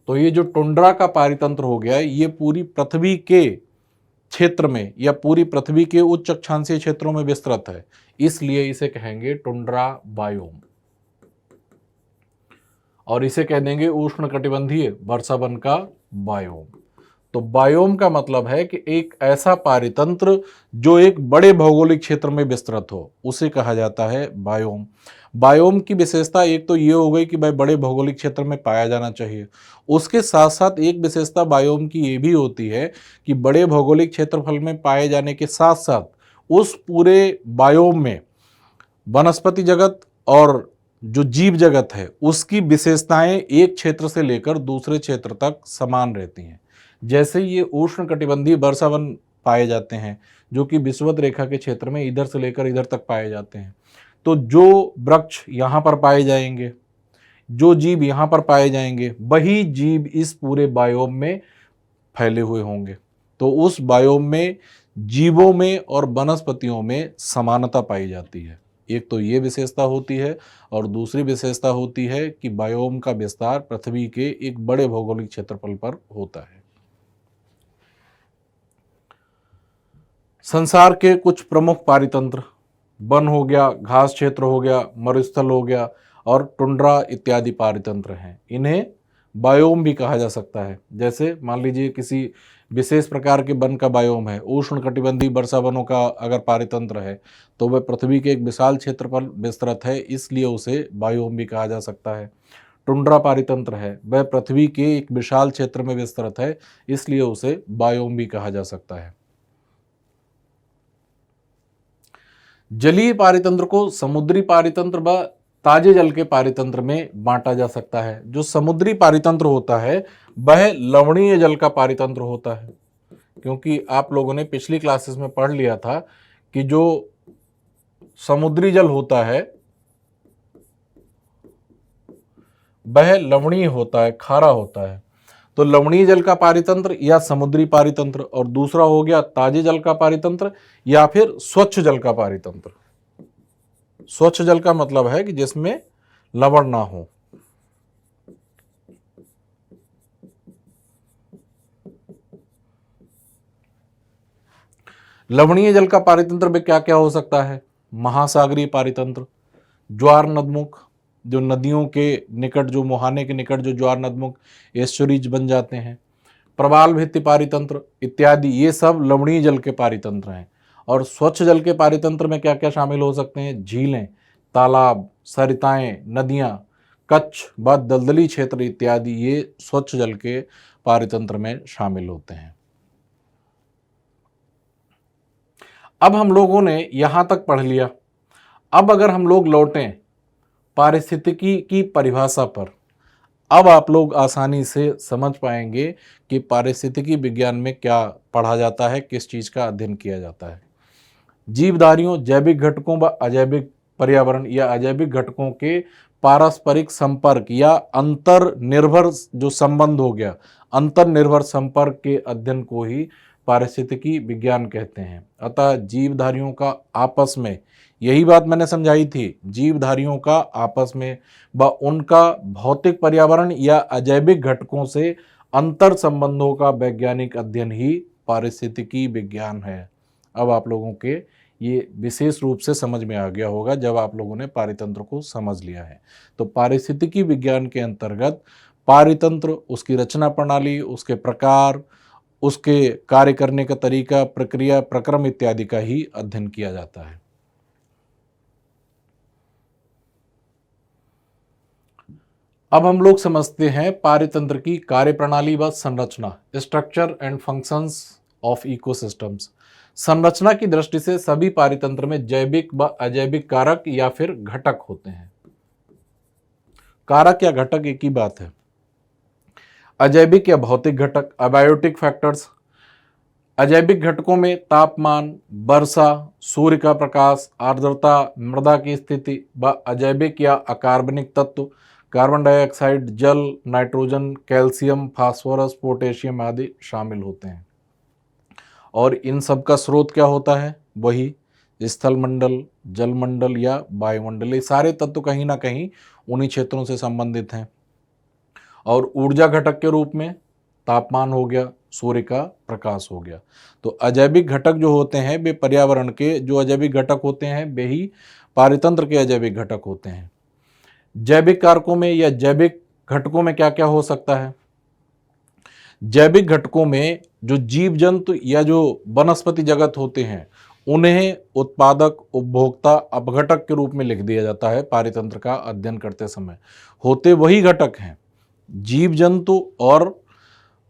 तो ये जो टुंड्रा का पारितंत्र हो गया है, ये पूरी पृथ्वी के क्षेत्र में या पूरी पृथ्वी के उच्च अक्षांशीय क्षेत्रों में विस्तृत है, इसलिए इसे कहेंगे टुंड्रा बायोम, और इसे कह देंगे उष्णकटिबंधीय वर्षावन का बायोम। तो बायोम का मतलब है कि एक ऐसा पारितंत्र जो एक बड़े भौगोलिक क्षेत्र में विस्तृत हो, उसे कहा जाता है बायोम। बायोम की विशेषता एक तो ये हो गई कि भाई बड़े भौगोलिक क्षेत्र में पाया जाना चाहिए। उसके साथ साथ एक विशेषता बायोम की ये भी होती है कि बड़े भौगोलिक क्षेत्रफल में पाए जाने के साथ साथ उस पूरे बायोम में वनस्पति जगत और जो जीव जगत है उसकी विशेषताएं एक क्षेत्र से लेकर दूसरे क्षेत्र तक समान रहती हैं। जैसे ये उष्णकटिबंधीय वर्षावन पाए जाते हैं जो कि विषुवत रेखा के क्षेत्र में इधर से लेकर इधर तक पाए जाते हैं, तो जो वृक्ष यहाँ पर पाए जाएंगे, जो जीव यहाँ पर पाए जाएंगे, वही जीव इस पूरे बायोम में फैले हुए होंगे। तो उस बायोम में जीवों में और वनस्पतियों में समानता पाई जाती है। एक तो ये विशेषता होती है और दूसरी विशेषता होती है कि बायोम का विस्तार पृथ्वी के एक बड़े भौगोलिक क्षेत्रफल पर होता है। संसार के कुछ प्रमुख पारितंत्र वन हो गया, घास क्षेत्र हो गया, मरुस्थल हो गया और टुंड्रा इत्यादि पारितंत्र हैं। इन्हें बायोम भी कहा जा सकता है। जैसे मान लीजिए किसी विशेष प्रकार के वन का बायोम है, उष्णकटिबंधीय वर्षा वनों का अगर पारितंत्र है तो वह पृथ्वी के एक विशाल क्षेत्र पर विस्तृत है, इसलिए उसे बायोम भी कहा जा सकता है। टुंड्रा पारितंत्र है, वह पृथ्वी के एक विशाल क्षेत्र में विस्तृत है, इसलिए उसे बायोम भी कहा जा सकता है। जलीय पारितंत्र को समुद्री पारितंत्र व ताजे जल के पारितंत्र में बांटा जा सकता है। जो समुद्री पारितंत्र होता है वह लवणीय जल का पारितंत्र होता है, क्योंकि आप लोगों ने पिछली क्लासेस में पढ़ लिया था कि जो समुद्री जल होता है वह लवणीय होता है, खारा होता है। तो लवणीय जल का पारितंत्र या समुद्री पारितंत्र, और दूसरा हो गया ताजे जल का पारितंत्र या फिर स्वच्छ जल का पारितंत्र। स्वच्छ जल का मतलब है कि जिसमें लवण ना हो। लवणीय जल का पारितंत्र में क्या क्या हो सकता है? महासागरीय पारितंत्र, ज्वार नदमुख, जो नदियों के निकट, जो मुहाने के निकट जो ज्वार नदमुख एस्चुरीज बन जाते हैं, प्रवाल भित्ति पारितंत्र इत्यादि, ये सब लवणीय जल के पारितंत्र हैं। और स्वच्छ जल के पारितंत्र में क्या क्या शामिल हो सकते हैं? झीलें, तालाब, सरिताएं, नदियां, कच्छ व दलदली क्षेत्र इत्यादि, ये स्वच्छ जल के पारितंत्र में शामिल होते हैं। अब हम लोगों ने यहां तक पढ़ लिया। अब अगर हम लोग लौटें पारिस्थितिकी की परिभाषा पर, अब आप लोग आसानी से समझ पाएंगे कि पारिस्थितिकी विज्ञान में क्या पढ़ा जाता है, किस चीज का अध्ययन किया जाता है। जीवधारियों, जैविक घटकों व अजैविक पर्यावरण या अजैविक घटकों के पारस्परिक संपर्क या अंतर निर्भर जो संबंध हो गया, अंतर निर्भर संपर्क के अध्ययन को ही पारिस्थितिकी विज्ञान कहते हैं। अतः जीवधारियों का आपस में, यही बात मैंने समझाई थी, जीवधारियों का आपस में व उनका भौतिक पर्यावरण या अजैविक घटकों से अंतर संबंधों का वैज्ञानिक अध्ययन ही पारिस्थितिकी विज्ञान है। अब आप लोगों के ये विशेष रूप से समझ में आ गया होगा जब आप लोगों ने पारितंत्र को समझ लिया है। तो पारिस्थितिकी विज्ञान के अंतर्गत पारितंत्र, उसकी रचना प्रणाली, उसके प्रकार, उसके कार्य करने का तरीका, प्रक्रिया, प्रक्रम इत्यादि का ही अध्ययन किया जाता है। अब हम लोग समझते हैं पारितंत्र की कार्यप्रणाली व संरचना, structure and functions of ecosystems. संरचना की दृष्टि से सभी पारितंत्र में जैविक व अजैविक कारक या फिर घटक होते हैं। कारक या घटक एक ही बात है। अजैविक या भौतिक घटक, अबायोटिक फैक्टर्स। अजैविक घटकों में तापमान, वर्षा, सूर्य का प्रकाश, आर्द्रता, मृदा की स्थिति व अजैविक या अकार्बनिक तत्व, कार्बन डाइऑक्साइड, जल, नाइट्रोजन, कैल्शियम, फास्फोरस, पोटेशियम आदि शामिल होते हैं। और इन सब का स्रोत क्या होता है? वही स्थल मंडल, जल मंडल या वायुमंडल। ये सारे तत्व कहीं ना कहीं उन्हीं क्षेत्रों से संबंधित हैं। और ऊर्जा घटक के रूप में तापमान हो गया, सूर्य का प्रकाश हो गया। तो अजैविक घटक जो होते हैं वे पर्यावरण के जो अजैविक घटक होते हैं वे ही पारितंत्र के अजैविक घटक होते हैं। जैविक कारकों में या जैविक घटकों में क्या क्या हो सकता है? जैविक घटकों में जो जीव जंतु या जो वनस्पति जगत होते हैं उन्हें उत्पादक, उपभोक्ता, अपघटक के रूप में लिख दिया जाता है। पारितंत्र का अध्ययन करते समय होते वही घटक हैं, जीव जंतु और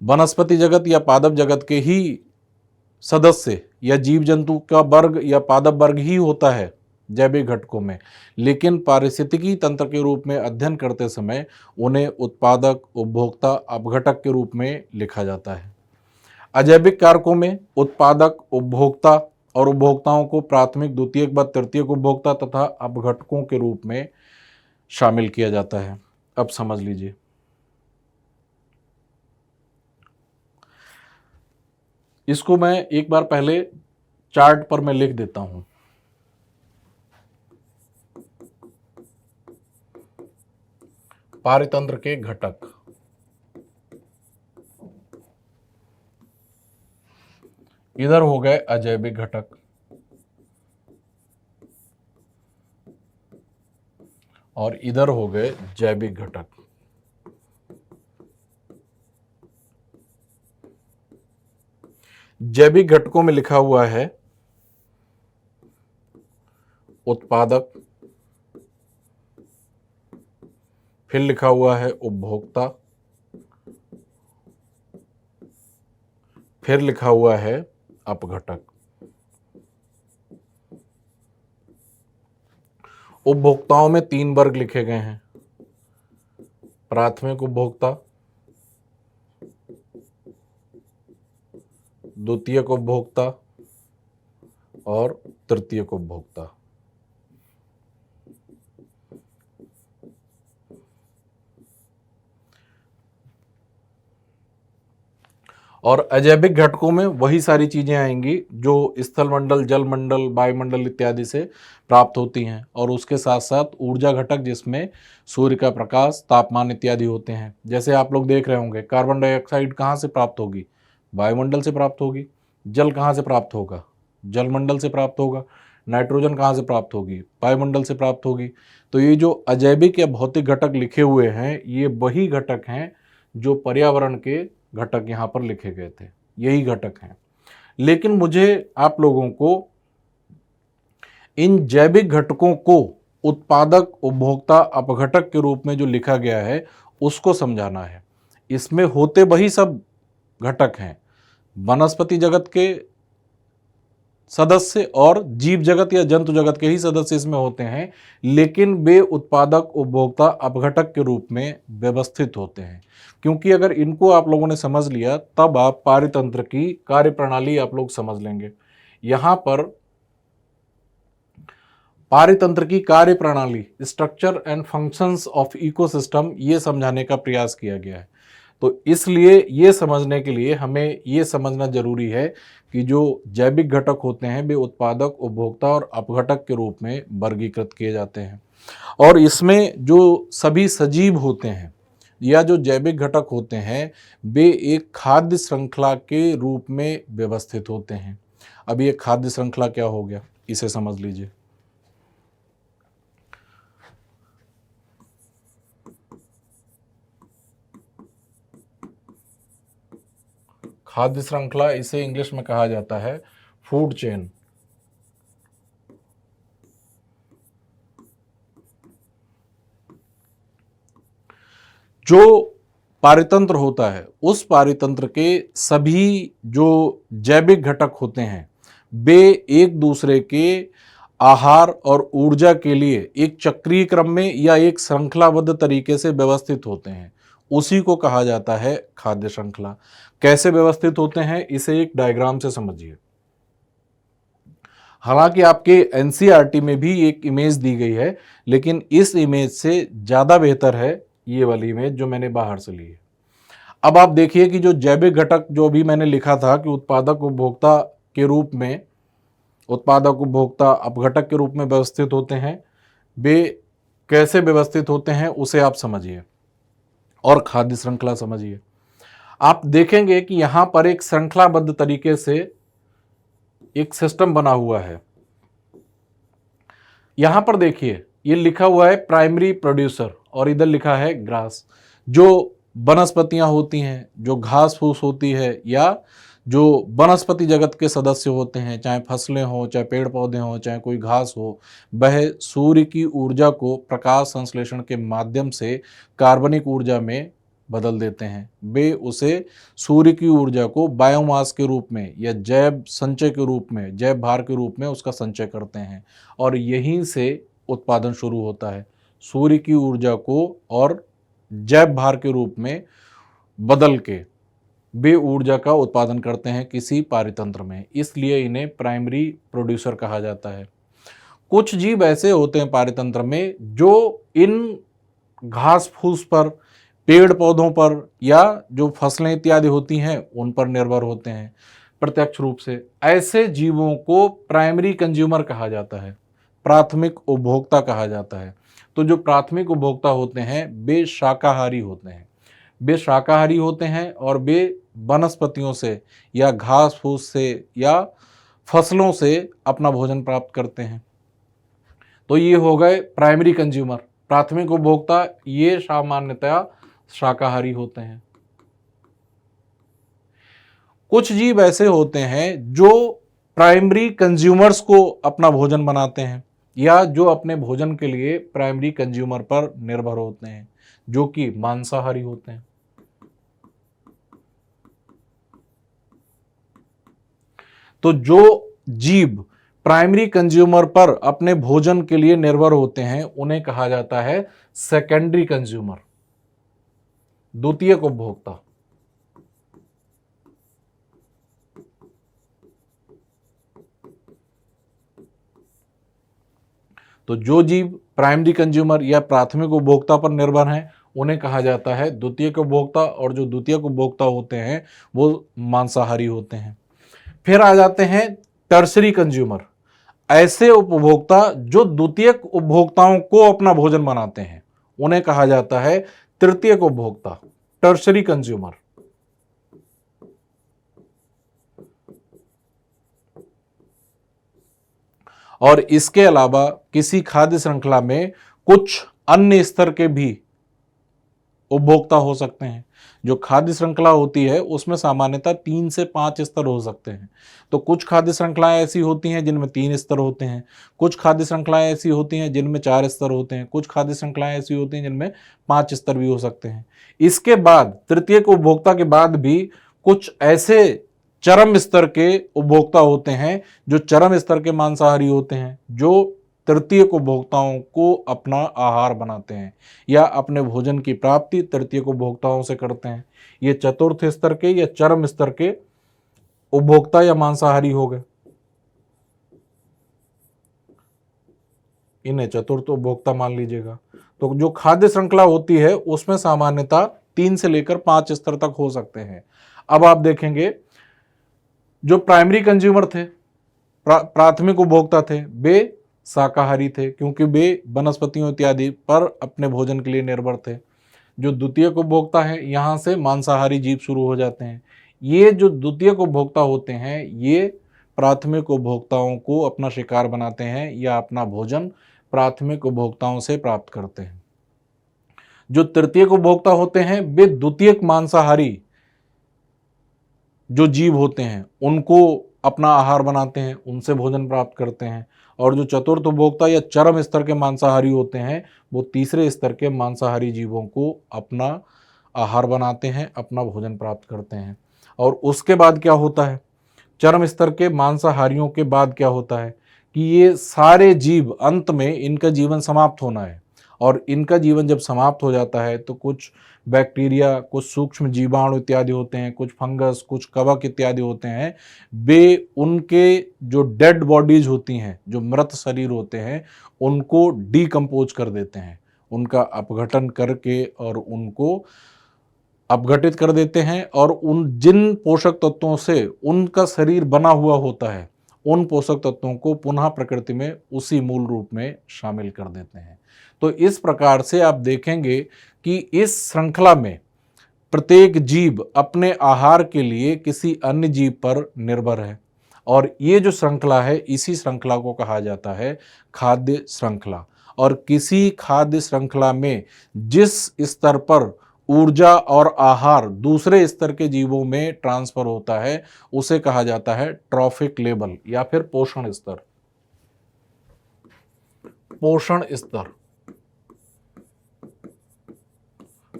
वनस्पति जगत या पादप जगत के ही सदस्य या जीव जंतु का वर्ग या पादप वर्ग ही होता है जैविक घटकों में, लेकिन पारिस्थितिकी तंत्र के रूप में अध्ययन करते समय उन्हें उत्पादक, उपभोक्ता, अपघटक के रूप में लिखा जाता है। अजैविक कारकों में उत्पादक, उपभोक्ता और उपभोक्ताओं को प्राथमिक, द्वितीयक व तृतीयक उपभोक्ता तथा अपघटकों के रूप में शामिल किया जाता है। अब समझ लीजिए, इसको मैं एक बार पहले चार्ट पर मैं लिख देता हूं। पारितंत्र के घटक। इधर हो गए अजैविक घटक और इधर हो गए जैविक घटक। जैविक घटकों में लिखा हुआ है उत्पादक, फिर लिखा हुआ है उपभोक्ता, फिर लिखा हुआ है अपघटक। उपभोक्ताओं में 3 वर्ग लिखे गए हैं, प्राथमिक उपभोक्ता, द्वितीयक उपभोक्ता और तृतीयक उपभोक्ता। और अजैविक घटकों में वही सारी चीजें आएंगी जो स्थल मंडल, जल मंडल, वायुमंडल इत्यादि से प्राप्त होती हैं, और उसके साथ साथ ऊर्जा घटक जिसमें सूर्य का प्रकाश, तापमान इत्यादि होते हैं। जैसे आप लोग देख रहे होंगे, कार्बन डाइऑक्साइड कहाँ से प्राप्त होगी? वायुमंडल से प्राप्त होगी। जल कहाँ से प्राप्त होगा? जलमंडल से प्राप्त होगा। नाइट्रोजन कहाँ से प्राप्त होगी? वायुमंडल से प्राप्त होगी। तो ये जो अजैविक या भौतिक घटक लिखे हुए हैं, ये वही घटक हैं जो पर्यावरण के घटक यहाँ पर लिखे गए थे, यही घटक हैं। लेकिन मुझे आप लोगों को इन जैविक घटकों को उत्पादक, उपभोक्ता, अपघटक के रूप में जो लिखा गया है उसको समझाना है। इसमें होते वही सब घटक हैं, वनस्पति जगत के सदस्य और जीव जगत या जंतु जगत के ही सदस्य इसमें होते हैं, लेकिन वे उत्पादक, उपभोक्ता, अपघटक के रूप में व्यवस्थित होते हैं। क्योंकि अगर इनको आप लोगों ने समझ लिया तब आप पारितंत्र की कार्यप्रणाली आप लोग समझ लेंगे। यहां पर पारितंत्र की कार्यप्रणाली, structure and functions of ecosystem, ये समझाने का प्रयास किया गया है। तो इसलिए ये समझने के लिए हमें ये समझना जरूरी है कि जो जैविक घटक होते हैं वे उत्पादक, उपभोक्ता और अपघटक के रूप में वर्गीकृत किए जाते हैं। और इसमें जो सभी सजीव होते हैं या जो जैविक घटक होते हैं वे एक खाद्य श्रृंखला के रूप में व्यवस्थित होते हैं। अब ये खाद्य श्रृंखला क्या हो गया, इसे समझ लीजिए। खाद्य श्रृंखला, इसे इंग्लिश में कहा जाता है फूड चेन। जो पारितंत्र होता है उस पारितंत्र के सभी जो जैविक घटक होते हैं वे एक दूसरे के आहार और ऊर्जा के लिए एक चक्रीय क्रम में या एक श्रृंखलाबद्ध तरीके से व्यवस्थित होते हैं। उसी को कहा जाता है खाद्य श्रृंखला। कैसे व्यवस्थित होते हैं इसे एक डायग्राम से समझिए। हालांकि आपके एनसीईआरटी में भी एक इमेज दी गई है, लेकिन इस इमेज से ज़्यादा बेहतर है ये वाली इमेज जो मैंने बाहर से ली है। अब आप देखिए कि जो जैविक घटक जो भी मैंने लिखा था कि उत्पादक, उपभोक्ता के रूप में, उत्पादक, उपभोक्ता, अपघटक के रूप में व्यवस्थित होते हैं, वे कैसे व्यवस्थित होते हैं उसे आप समझिए और खाद्य श्रृंखला समझिए। आप देखेंगे कि यहां पर एक श्रृंखलाबद्ध तरीके से एक सिस्टम बना हुआ है। यहां पर देखिए ये लिखा हुआ है प्राइमरी प्रोड्यूसर और इधर लिखा है ग्रास। जो वनस्पतियां होती हैं, जो घास फूस होती है या जो वनस्पति जगत के सदस्य होते हैं, चाहे फसलें हो, चाहे पेड़ पौधे हों, चाहे कोई घास हो, वह सूर्य की ऊर्जा को प्रकाश संश्लेषण के माध्यम से कार्बनिक ऊर्जा में बदल देते हैं। वे उसे, सूर्य की ऊर्जा को बायोमास के रूप में या जैव संचय के रूप में, जैव भार के रूप में उसका संचय करते हैं और यहीं से उत्पादन शुरू होता है। सूर्य की ऊर्जा को और जैव भार के रूप में बदल के वे ऊर्जा का उत्पादन करते हैं किसी पारितंत्र में, इसलिए इन्हें प्राइमरी प्रोड्यूसर कहा जाता है। कुछ जीव ऐसे होते हैं पारितंत्र में जो इन घास फूस पर, पेड़ पौधों पर या जो फसलें इत्यादि होती हैं उन पर निर्भर होते हैं प्रत्यक्ष रूप से। ऐसे जीवों को प्राइमरी कंज्यूमर कहा जाता है। प्राथमिक उपभोक्ता कहा जाता है। तो जो प्राथमिक उपभोक्ता होते हैं वे शाकाहारी होते हैं। वे शाकाहारी होते हैं और वे वनस्पतियों से या घास फूस से या फसलों से अपना भोजन प्राप्त करते हैं। तो ये हो गए प्राइमरी कंज्यूमर, प्राथमिक उपभोक्ता, ये सामान्यतया शाकाहारी होते हैं। कुछ जीव ऐसे होते हैं जो प्राइमरी कंज्यूमर्स को अपना भोजन बनाते हैं या जो अपने भोजन के लिए प्राइमरी कंज्यूमर पर निर्भर होते हैं, जो कि मांसाहारी होते हैं। तो जो जीव प्राइमरी कंज्यूमर पर अपने भोजन के लिए निर्भर होते हैं उन्हें कहा जाता है सेकेंडरी कंज्यूमर, द्वितीयक उपभोक्ता। तो जो जीव प्राइमरी कंज्यूमर या प्राथमिक उपभोक्ता पर निर्भर हैं उन्हें कहा जाता है द्वितीयक उपभोक्ता, और जो द्वितीयक उपभोक्ता होते हैं वो मांसाहारी होते हैं। फिर आ जाते हैं टर्सरी कंज्यूमर, ऐसे उपभोक्ता जो द्वितीयक उपभोक्ताओं को अपना भोजन बनाते हैं उन्हें कहा जाता है तृतीयक उपभोक्ता, टर्सरी कंज्यूमर। और इसके अलावा किसी खाद्य श्रृंखला में कुछ अन्य स्तर के भी उपभोक्ता हो सकते हैं। जो खाद्य श्रृंखला होती है उसमें सामान्यतः 3 से 5 स्तर हो सकते हैं। तो कुछ खाद्य श्रृंखलाएं ऐसी होती हैं जिनमें 3 स्तर होते हैं, कुछ खाद्य श्रृंखलाएं ऐसी होती हैं जिनमें 4 स्तर होते हैं, कुछ खाद्य श्रृंखलाएं ऐसी होती हैं जिनमें 5 स्तर भी हो सकते हैं। इसके बाद तृतीयक उपभोक्ता के बाद भी कुछ ऐसे चरम स्तर के उपभोक्ता होते हैं जो चरम स्तर के मांसाहारी होते हैं, जो तृतीयक उपभोक्ताओं को अपना आहार बनाते हैं या अपने भोजन की प्राप्ति तृतीयक उपभोक्ताओं से करते हैं। ये चतुर्थ स्तर के या चरम स्तर के उपभोक्ता या मांसाहारी हो गए, इन्हें चतुर्थ उपभोक्ता मान लीजिएगा। तो जो खाद्य श्रृंखला होती है उसमें सामान्यतः 3 से लेकर 5 स्तर तक हो सकते हैं। अब आप देखेंगे जो प्राइमरी कंज्यूमर थे, प्राथमिक उपभोक्ता थे, वे शाकाहारी थे क्योंकि वे वनस्पतियों इत्यादि पर अपने भोजन के लिए निर्भर थे। जो द्वितीयक उपभोक्ता है यहाँ से मांसाहारी जीव शुरू हो जाते हैं। ये जो द्वितीयक उपभोक्ता होते हैं ये प्राथमिक उपभोक्ताओं को अपना शिकार बनाते हैं या अपना भोजन प्राथमिक उपभोक्ताओं से प्राप्त करते हैं। जो तृतीयक उपभोक्ता होते हैं वे द्वितीयक मांसाहारी जो जीव होते हैं उनको अपना आहार बनाते हैं, उनसे भोजन प्राप्त करते हैं। और जो चतुर्थ उपभोक्ता या चरम स्तर के मांसाहारी होते हैं वो तीसरे स्तर के मांसाहारी जीवों को अपना आहार बनाते हैं, अपना भोजन प्राप्त करते हैं। और उसके बाद क्या होता है, चरम स्तर के मांसाहारियों के बाद क्या होता है कि ये सारे जीव अंत में इनका जीवन समाप्त होना है, और इनका जीवन जब समाप्त हो जाता है तो कुछ बैक्टीरिया, कुछ सूक्ष्म जीवाणु इत्यादि होते हैं, कुछ फंगस, कुछ कवक इत्यादि होते हैं, वे उनके जो डेड बॉडीज होती हैं, जो मृत शरीर होते हैं, उनको डीकम्पोज कर देते हैं, उनका अपघटन करके और उनको अपघटित कर देते हैं, और उन जिन पोषक तत्वों से उनका शरीर बना हुआ होता है उन पोषक तत्वों को पुनः प्रकृति में उसी मूल रूप में शामिल कर देते हैं। तो इस प्रकार से आप देखेंगे कि इस श्रृंखला में प्रत्येक जीव अपने आहार के लिए किसी अन्य जीव पर निर्भर है, और ये जो श्रृंखला है इसी श्रृंखला को कहा जाता है खाद्य श्रृंखला। और किसी खाद्य श्रृंखला में जिस स्तर पर ऊर्जा और आहार दूसरे स्तर के जीवों में ट्रांसफर होता है उसे कहा जाता है ट्रॉफिक लेवल या फिर पोषण स्तर। पोषण स्तर,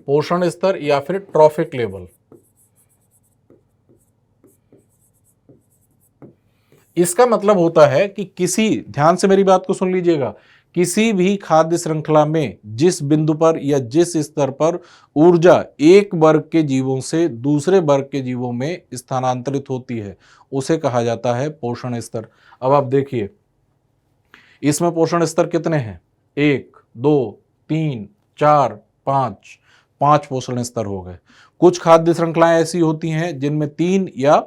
पोषण स्तर या फिर ट्रॉफिक लेवल। इसका मतलब होता है कि किसी, ध्यान से मेरी बात को सुन लीजिएगा, किसी भी खाद्य श्रृंखला में जिस बिंदु पर या जिस स्तर पर ऊर्जा एक वर्ग के जीवों से दूसरे वर्ग के जीवों में स्थानांतरित होती है उसे कहा जाता है पोषण स्तर। अब आप देखिए इसमें पोषण स्तर कितने हैं, 1, 2, 3, 4, 5 पोषण स्तर हो गए। कुछ खाद्य श्रृंखलाएं ऐसी होती हैं जिनमें 3 या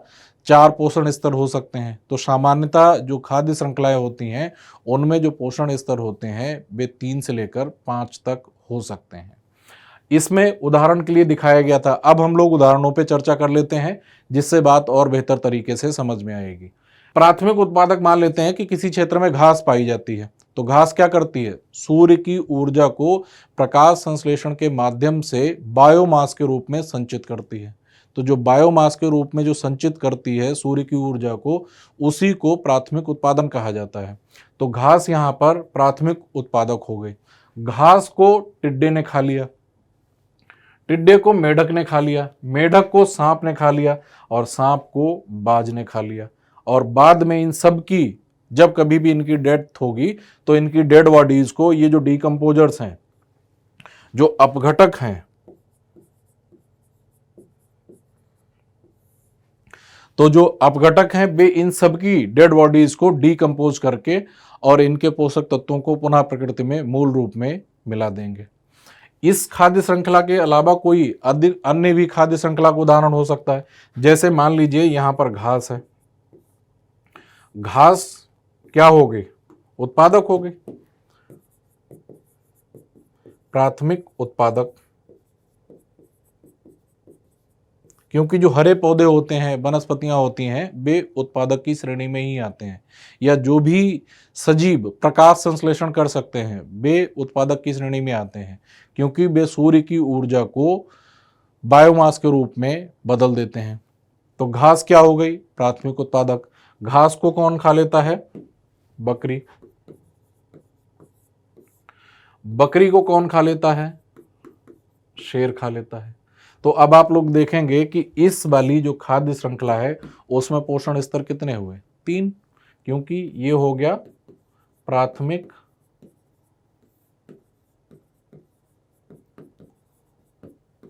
4 पोषण स्तर हो सकते हैं। तो सामान्यतः जो खाद्य श्रृंखलाएं होती हैं उनमें जो पोषण स्तर होते हैं वे 3 से लेकर 5 तक हो सकते हैं। इसमें उदाहरण के लिए दिखाया गया था। अब हम लोग उदाहरणों पे चर्चा कर लेते हैं जिससे बात और बेहतर तरीके से समझ में आएगी। प्राथमिक उत्पादक मान लेते हैं कि किसी क्षेत्र में घास पाई जाती है। तो घास क्या करती है? सूर्य की ऊर्जा को प्रकाश संश्लेषण के माध्यम से बायोमास के रूप में संचित करती है। तो जो बायोमास के रूप में जो संचित करती है सूर्य की ऊर्जा को, उसी को प्राथमिक उत्पादन कहा जाता है। तो घास यहाँ पर प्राथमिक उत्पादक हो गई। घास को टिड्डे ने खा लिया, टिड्डे को मेढक ने खा लिया, मेढक को सांप ने खा लिया और सांप को बाज ने खा लिया। और बाद में इन सब की जब कभी भी इनकी डेथ होगी तो इनकी डेड बॉडीज को ये जो डिकम्पोजर्स हैं, जो अपघटक हैं, तो जो अपघटक हैं वे इन सब की डेड बॉडीज को डिकम्पोज करके और इनके पोषक तत्वों को पुनः प्रकृति में मूल रूप में मिला देंगे। इस खाद्य श्रृंखला के अलावा कोई अन्य भी खाद्य श्रृंखला का उदाहरण हो सकता है। जैसे मान लीजिए यहां पर घास है, घास क्या हो गई? उत्पादक हो गई, प्राथमिक उत्पादक। क्योंकि जो हरे पौधे होते हैं, वनस्पतियां होती हैं, वे उत्पादक की श्रेणी में ही आते हैं। या जो भी सजीव प्रकाश संश्लेषण कर सकते हैं वे उत्पादक की श्रेणी में आते हैं, क्योंकि वे सूर्य की ऊर्जा को बायोमास के रूप में बदल देते हैं। तो घास क्या हो गई? प्राथमिक उत्पादक। घास को कौन खा लेता है? बकरी। बकरी को कौन खा लेता है? शेर खा लेता है। तो अब आप लोग देखेंगे कि इस वाली जो खाद्य श्रृंखला है उसमें पोषण स्तर कितने हुए? 3, क्योंकि ये हो गया प्राथमिक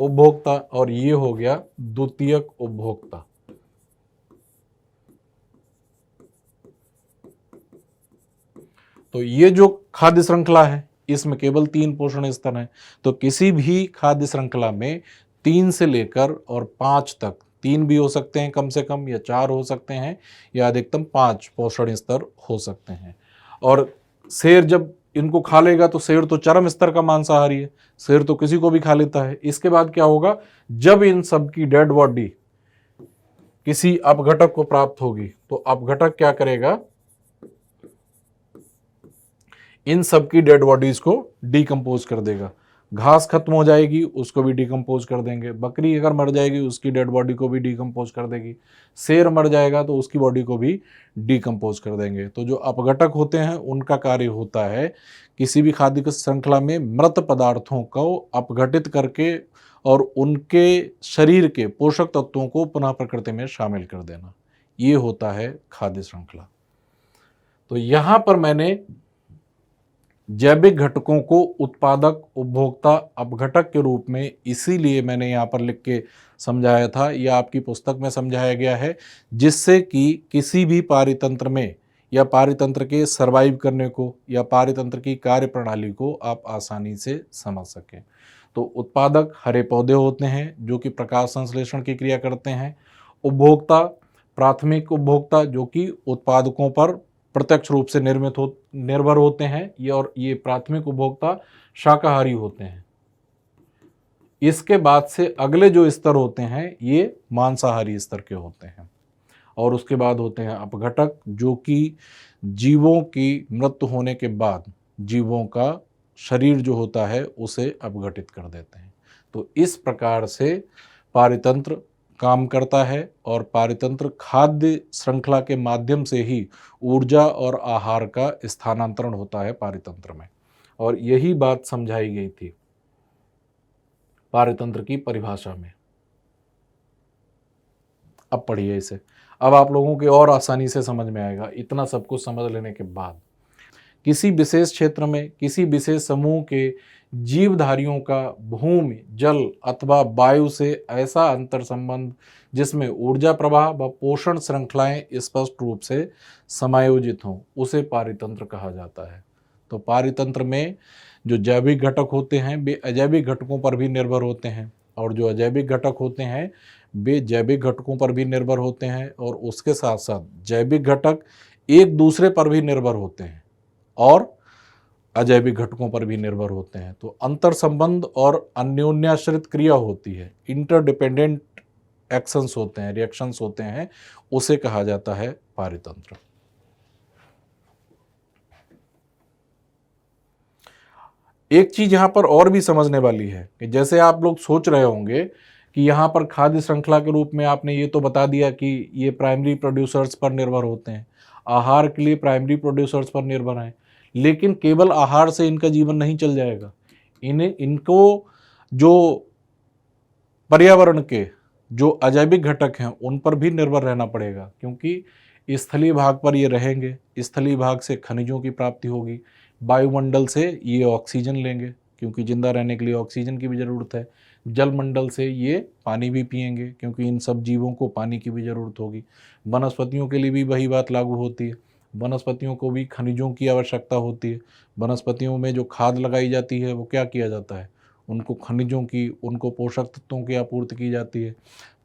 उपभोक्ता और ये हो गया द्वितीयक उपभोक्ता। तो ये जो खाद्य श्रृंखला है इसमें केवल 3 पोषण स्तर हैं। तो किसी भी खाद्य श्रृंखला में 3 से लेकर और 5 तक, 3 भी हो सकते हैं कम से कम, या 4 हो सकते हैं, या अधिकतम 5 पोषण स्तर हो सकते हैं। और शेर जब इनको खा लेगा तो शेर तो चरम स्तर का मांसाहारी है, शेर तो किसी को भी खा लेता है। इसके बाद क्या होगा? जब इन सब की डेड बॉडी किसी अपघटक को प्राप्त होगी तो अपघटक क्या करेगा? इन सब की डेड बॉडीज को डिकम्पोज कर देगा। घास खत्म हो जाएगी, उसको भी डिकम्पोज कर देंगे। बकरी अगर मर जाएगी उसकी डेड बॉडी को भी डिकम्पोज कर देगी। शेर मर जाएगा तो उसकी बॉडी को भी डिकम्पोज कर देंगे। तो जो अपघटक होते हैं उनका कार्य होता है किसी भी खाद्य श्रृंखला में मृत पदार्थों को अपघटित करके और उनके शरीर के पोषक तत्वों को पुनः प्रकृति में शामिल कर देना। ये होता है खाद्य श्रृंखला। तो यहाँ पर मैंने जैविक घटकों को उत्पादक, उपभोक्ता, अपघटक के रूप में इसीलिए मैंने यहाँ पर लिख के समझाया था, या आपकी पुस्तक में समझाया गया है, जिससे कि किसी भी पारितंत्र में या पारितंत्र के सर्वाइव करने को या पारितंत्र की कार्य प्रणाली को आप आसानी से समझ सकें। तो उत्पादक हरे पौधे होते हैं जो कि प्रकाश संश्लेषण की क्रिया करते हैं। उपभोक्ता, प्राथमिक उपभोक्ता जो कि उत्पादकों पर प्रत्यक्ष रूप से निर्भर होते हैं, ये और ये प्राथमिक उपभोक्ता शाकाहारी होते हैं। इसके बाद से अगले जो स्तर होते हैं ये मांसाहारी स्तर के होते हैं। और उसके बाद होते हैं अपघटक, जो कि जीवों की मृत्यु होने के बाद जीवों का शरीर जो होता है उसे अपघटित कर देते हैं। तो इस प्रकार से पारितंत्र काम करता है और पारितंत्र खाद्य श्रृंखला के माध्यम से ही ऊर्जा और आहार का स्थानांतरण होता है पारितंत्र में। और यही बात समझाई गई थी पारितंत्र की परिभाषा में। अब पढ़िए इसे, अब आप लोगों के और आसानी से समझ में आएगा। इतना सब कुछ समझ लेने के बाद किसी विशेष क्षेत्र में किसी विशेष समूह के जीवधारियों का भूमि, जल अथवा वायु से ऐसा अंतर संबंध जिसमें ऊर्जा प्रवाह व पोषण श्रृंखलाएं स्पष्ट रूप से समायोजित हों, उसे पारितंत्र कहा जाता है। तो पारितंत्र में जो जैविक घटक होते हैं वे अजैविक घटकों पर भी निर्भर होते हैं, और जो अजैविक घटक होते हैं वे जैविक घटकों पर भी निर्भर होते हैं और उसके साथ साथ जैविक घटक एक दूसरे पर भी निर्भर होते हैं और अजैविक घटकों पर भी निर्भर होते हैं। तो अंतर संबंध और अन्योन्याश्रित क्रिया होती है, इंटरडिपेंडेंट एक्शंस होते हैं, रिएक्शंस होते हैं, उसे कहा जाता है पारितंत्र। एक चीज यहां पर और भी समझने वाली है कि जैसे आप लोग सोच रहे होंगे कि यहाँ पर खाद्य श्रृंखला के रूप में आपने ये तो बता दिया कि ये प्राइमरी प्रोड्यूसर्स पर निर्भर होते हैं, आहार के लिए प्राइमरी प्रोड्यूसर्स पर निर्भर हैं, लेकिन केवल आहार से इनका जीवन नहीं चल जाएगा। इनको जो पर्यावरण के जो अजैविक घटक हैं उन पर भी निर्भर रहना पड़ेगा, क्योंकि स्थलीय भाग पर ये रहेंगे, स्थलीय भाग से खनिजों की प्राप्ति होगी, वायुमंडल से ये ऑक्सीजन लेंगे क्योंकि जिंदा रहने के लिए ऑक्सीजन की भी ज़रूरत है, जलमंडल से ये पानी भी पिएंगे क्योंकि इन सब जीवों को पानी की भी ज़रूरत होगी, वनस्पतियों के लिए भी वही बात लागू होती है, वनस्पतियों को भी खनिजों की आवश्यकता होती है। वनस्पतियों में जो खाद लगाई जाती है वो क्या किया जाता है, उनको खनिजों की, उनको पोषक तत्वों की आपूर्ति की जाती है।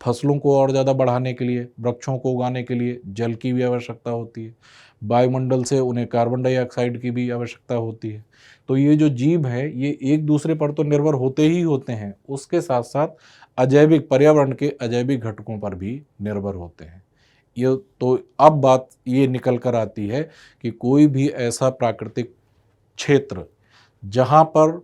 फसलों को और ज़्यादा बढ़ाने के लिए, वृक्षों को उगाने के लिए जल की भी आवश्यकता होती है, वायुमंडल से उन्हें कार्बन डाइऑक्साइड की भी आवश्यकता होती है। तो ये जो जीव है ये एक दूसरे पर तो निर्भर होते ही होते हैं, उसके साथ साथ अजैविक, पर्यावरण के अजैविक घटकों पर भी निर्भर होते हैं। ये तो अब बात ये निकल कर आती है कि कोई भी ऐसा प्राकृतिक क्षेत्र जहाँ पर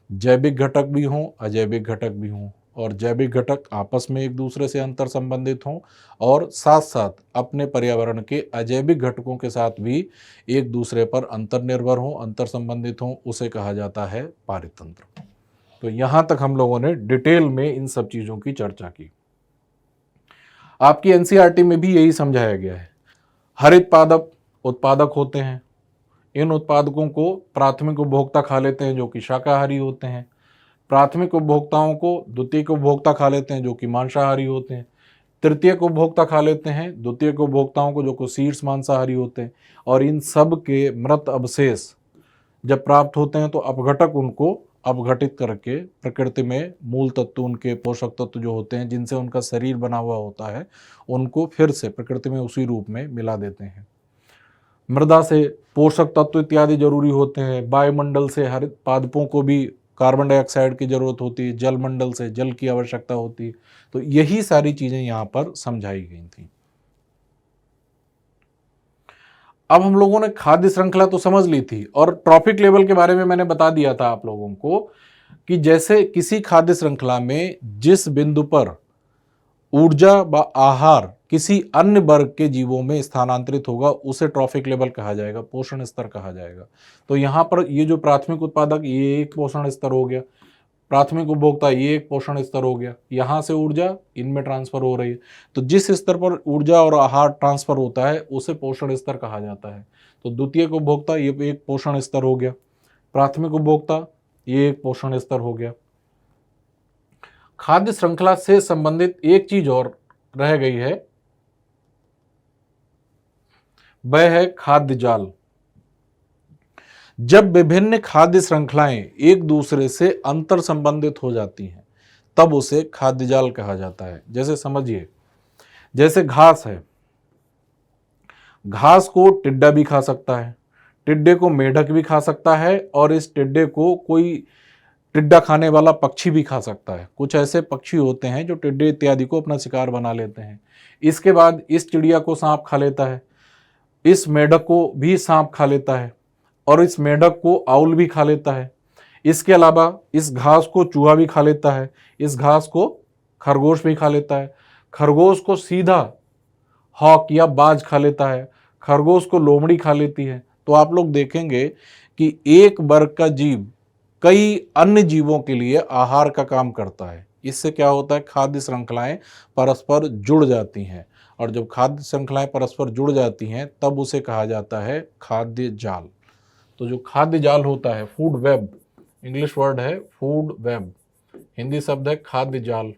जैविक घटक भी हों, अजैविक घटक भी हों, और जैविक घटक आपस में एक दूसरे से अंतर संबंधित हों और साथ साथ अपने पर्यावरण के अजैविक घटकों के साथ भी एक दूसरे पर अंतर्निर्भर हों, अंतर संबंधित हों, उसे कहा जाता है पारितंत्र। तो यहाँ तक हम लोगों ने डिटेल में इन सब चीज़ों की चर्चा की। आपकी एनसीईआरटी में भी यही समझाया गया है। हरित पादप उत्पादक होते हैं, इन उत्पादकों को प्राथमिक उपभोक्ता खा लेते हैं जो कि शाकाहारी होते हैं, प्राथमिक उपभोक्ताओं को द्वितीयक उपभोक्ता खा लेते हैं जो कि मांसाहारी होते हैं, तृतीयक उपभोक्ता खा लेते हैं द्वितीयक उपभोक्ताओं को जो कि शीर्ष मांसाहारी होते हैं, और इन सब के मृत अवशेष जब प्राप्त होते हैं तो अपघटक उनको अपघटित करके प्रकृति में मूल तत्व, उनके पोषक तत्व जो होते हैं जिनसे उनका शरीर बना हुआ होता है, उनको फिर से प्रकृति में उसी रूप में मिला देते हैं। मृदा से पोषक तत्व इत्यादि जरूरी होते हैं, वायुमंडल से हरित पादपों को भी कार्बन डाइऑक्साइड की जरूरत होती है, जलमंडल से जल की आवश्यकता होती है। तो यही सारी चीजें यहाँ पर समझाई गई थी। अब हम लोगों ने खाद्य श्रृंखला तो समझ ली थी और ट्रॉफिक लेवल के बारे में मैंने बता दिया था आप लोगों को कि जैसे किसी खाद्य श्रृंखला में जिस बिंदु पर ऊर्जा व आहार किसी अन्य वर्ग के जीवों में स्थानांतरित होगा उसे ट्रॉफिक लेवल कहा जाएगा, पोषण स्तर कहा जाएगा। तो यहाँ पर ये जो प्राथमिक उत्पादक, ये एक पोषण स्तर हो गया, प्राथमिक उपभोक्ता ये एक पोषण स्तर हो गया, यहाँ से ऊर्जा इनमें ट्रांसफर हो रही है। तो जिस स्तर पर ऊर्जा और आहार ट्रांसफर होता है उसे पोषण स्तर कहा जाता है। तो द्वितीयक उपभोक्ता ये एक पोषण स्तर हो गया, प्राथमिक उपभोक्ता ये एक पोषण स्तर हो गया। खाद्य श्रृंखला से संबंधित एक चीज और रह गई है, वह है खाद्य जाल। जब विभिन्न खाद्य श्रृंखलाएं एक दूसरे से अंतर संबंधित हो जाती हैं तब उसे खाद्य जाल कहा जाता है। जैसे समझिए, जैसे घास है, घास को टिड्डा भी खा सकता है, टिड्डे को मेढक भी खा सकता है, और इस टिड्डे को कोई टिड्डा खाने वाला पक्षी भी खा सकता है। कुछ ऐसे पक्षी होते हैं जो टिड्डे इत्यादि को अपना शिकार बना लेते हैं। इसके बाद इस चिड़िया को सांप खा लेता है, इस मेढक को भी सांप खा लेता है, और इस मेढक को आउल भी खा लेता है। इसके अलावा इस घास को चूहा भी खा लेता है, इस घास को खरगोश भी खा लेता है, खरगोश को सीधा हॉक या बाज खा लेता है, खरगोश को लोमड़ी खा लेती है। तो आप लोग देखेंगे कि एक वर्ग का जीव कई अन्य जीवों के लिए आहार का काम करता है। इससे क्या होता है, खाद्य श्रृंखलाएं परस्पर जुड़ जाती हैं, और जब खाद्य श्रृंखलाएं परस्पर जुड़ जाती हैं तब उसे कहा जाता है खाद्य जाल। तो जो खाद्य जाल होता है, फूड वेब, इंग्लिश वर्ड है फूड वेब, हिंदी शब्द है खाद्य जाल,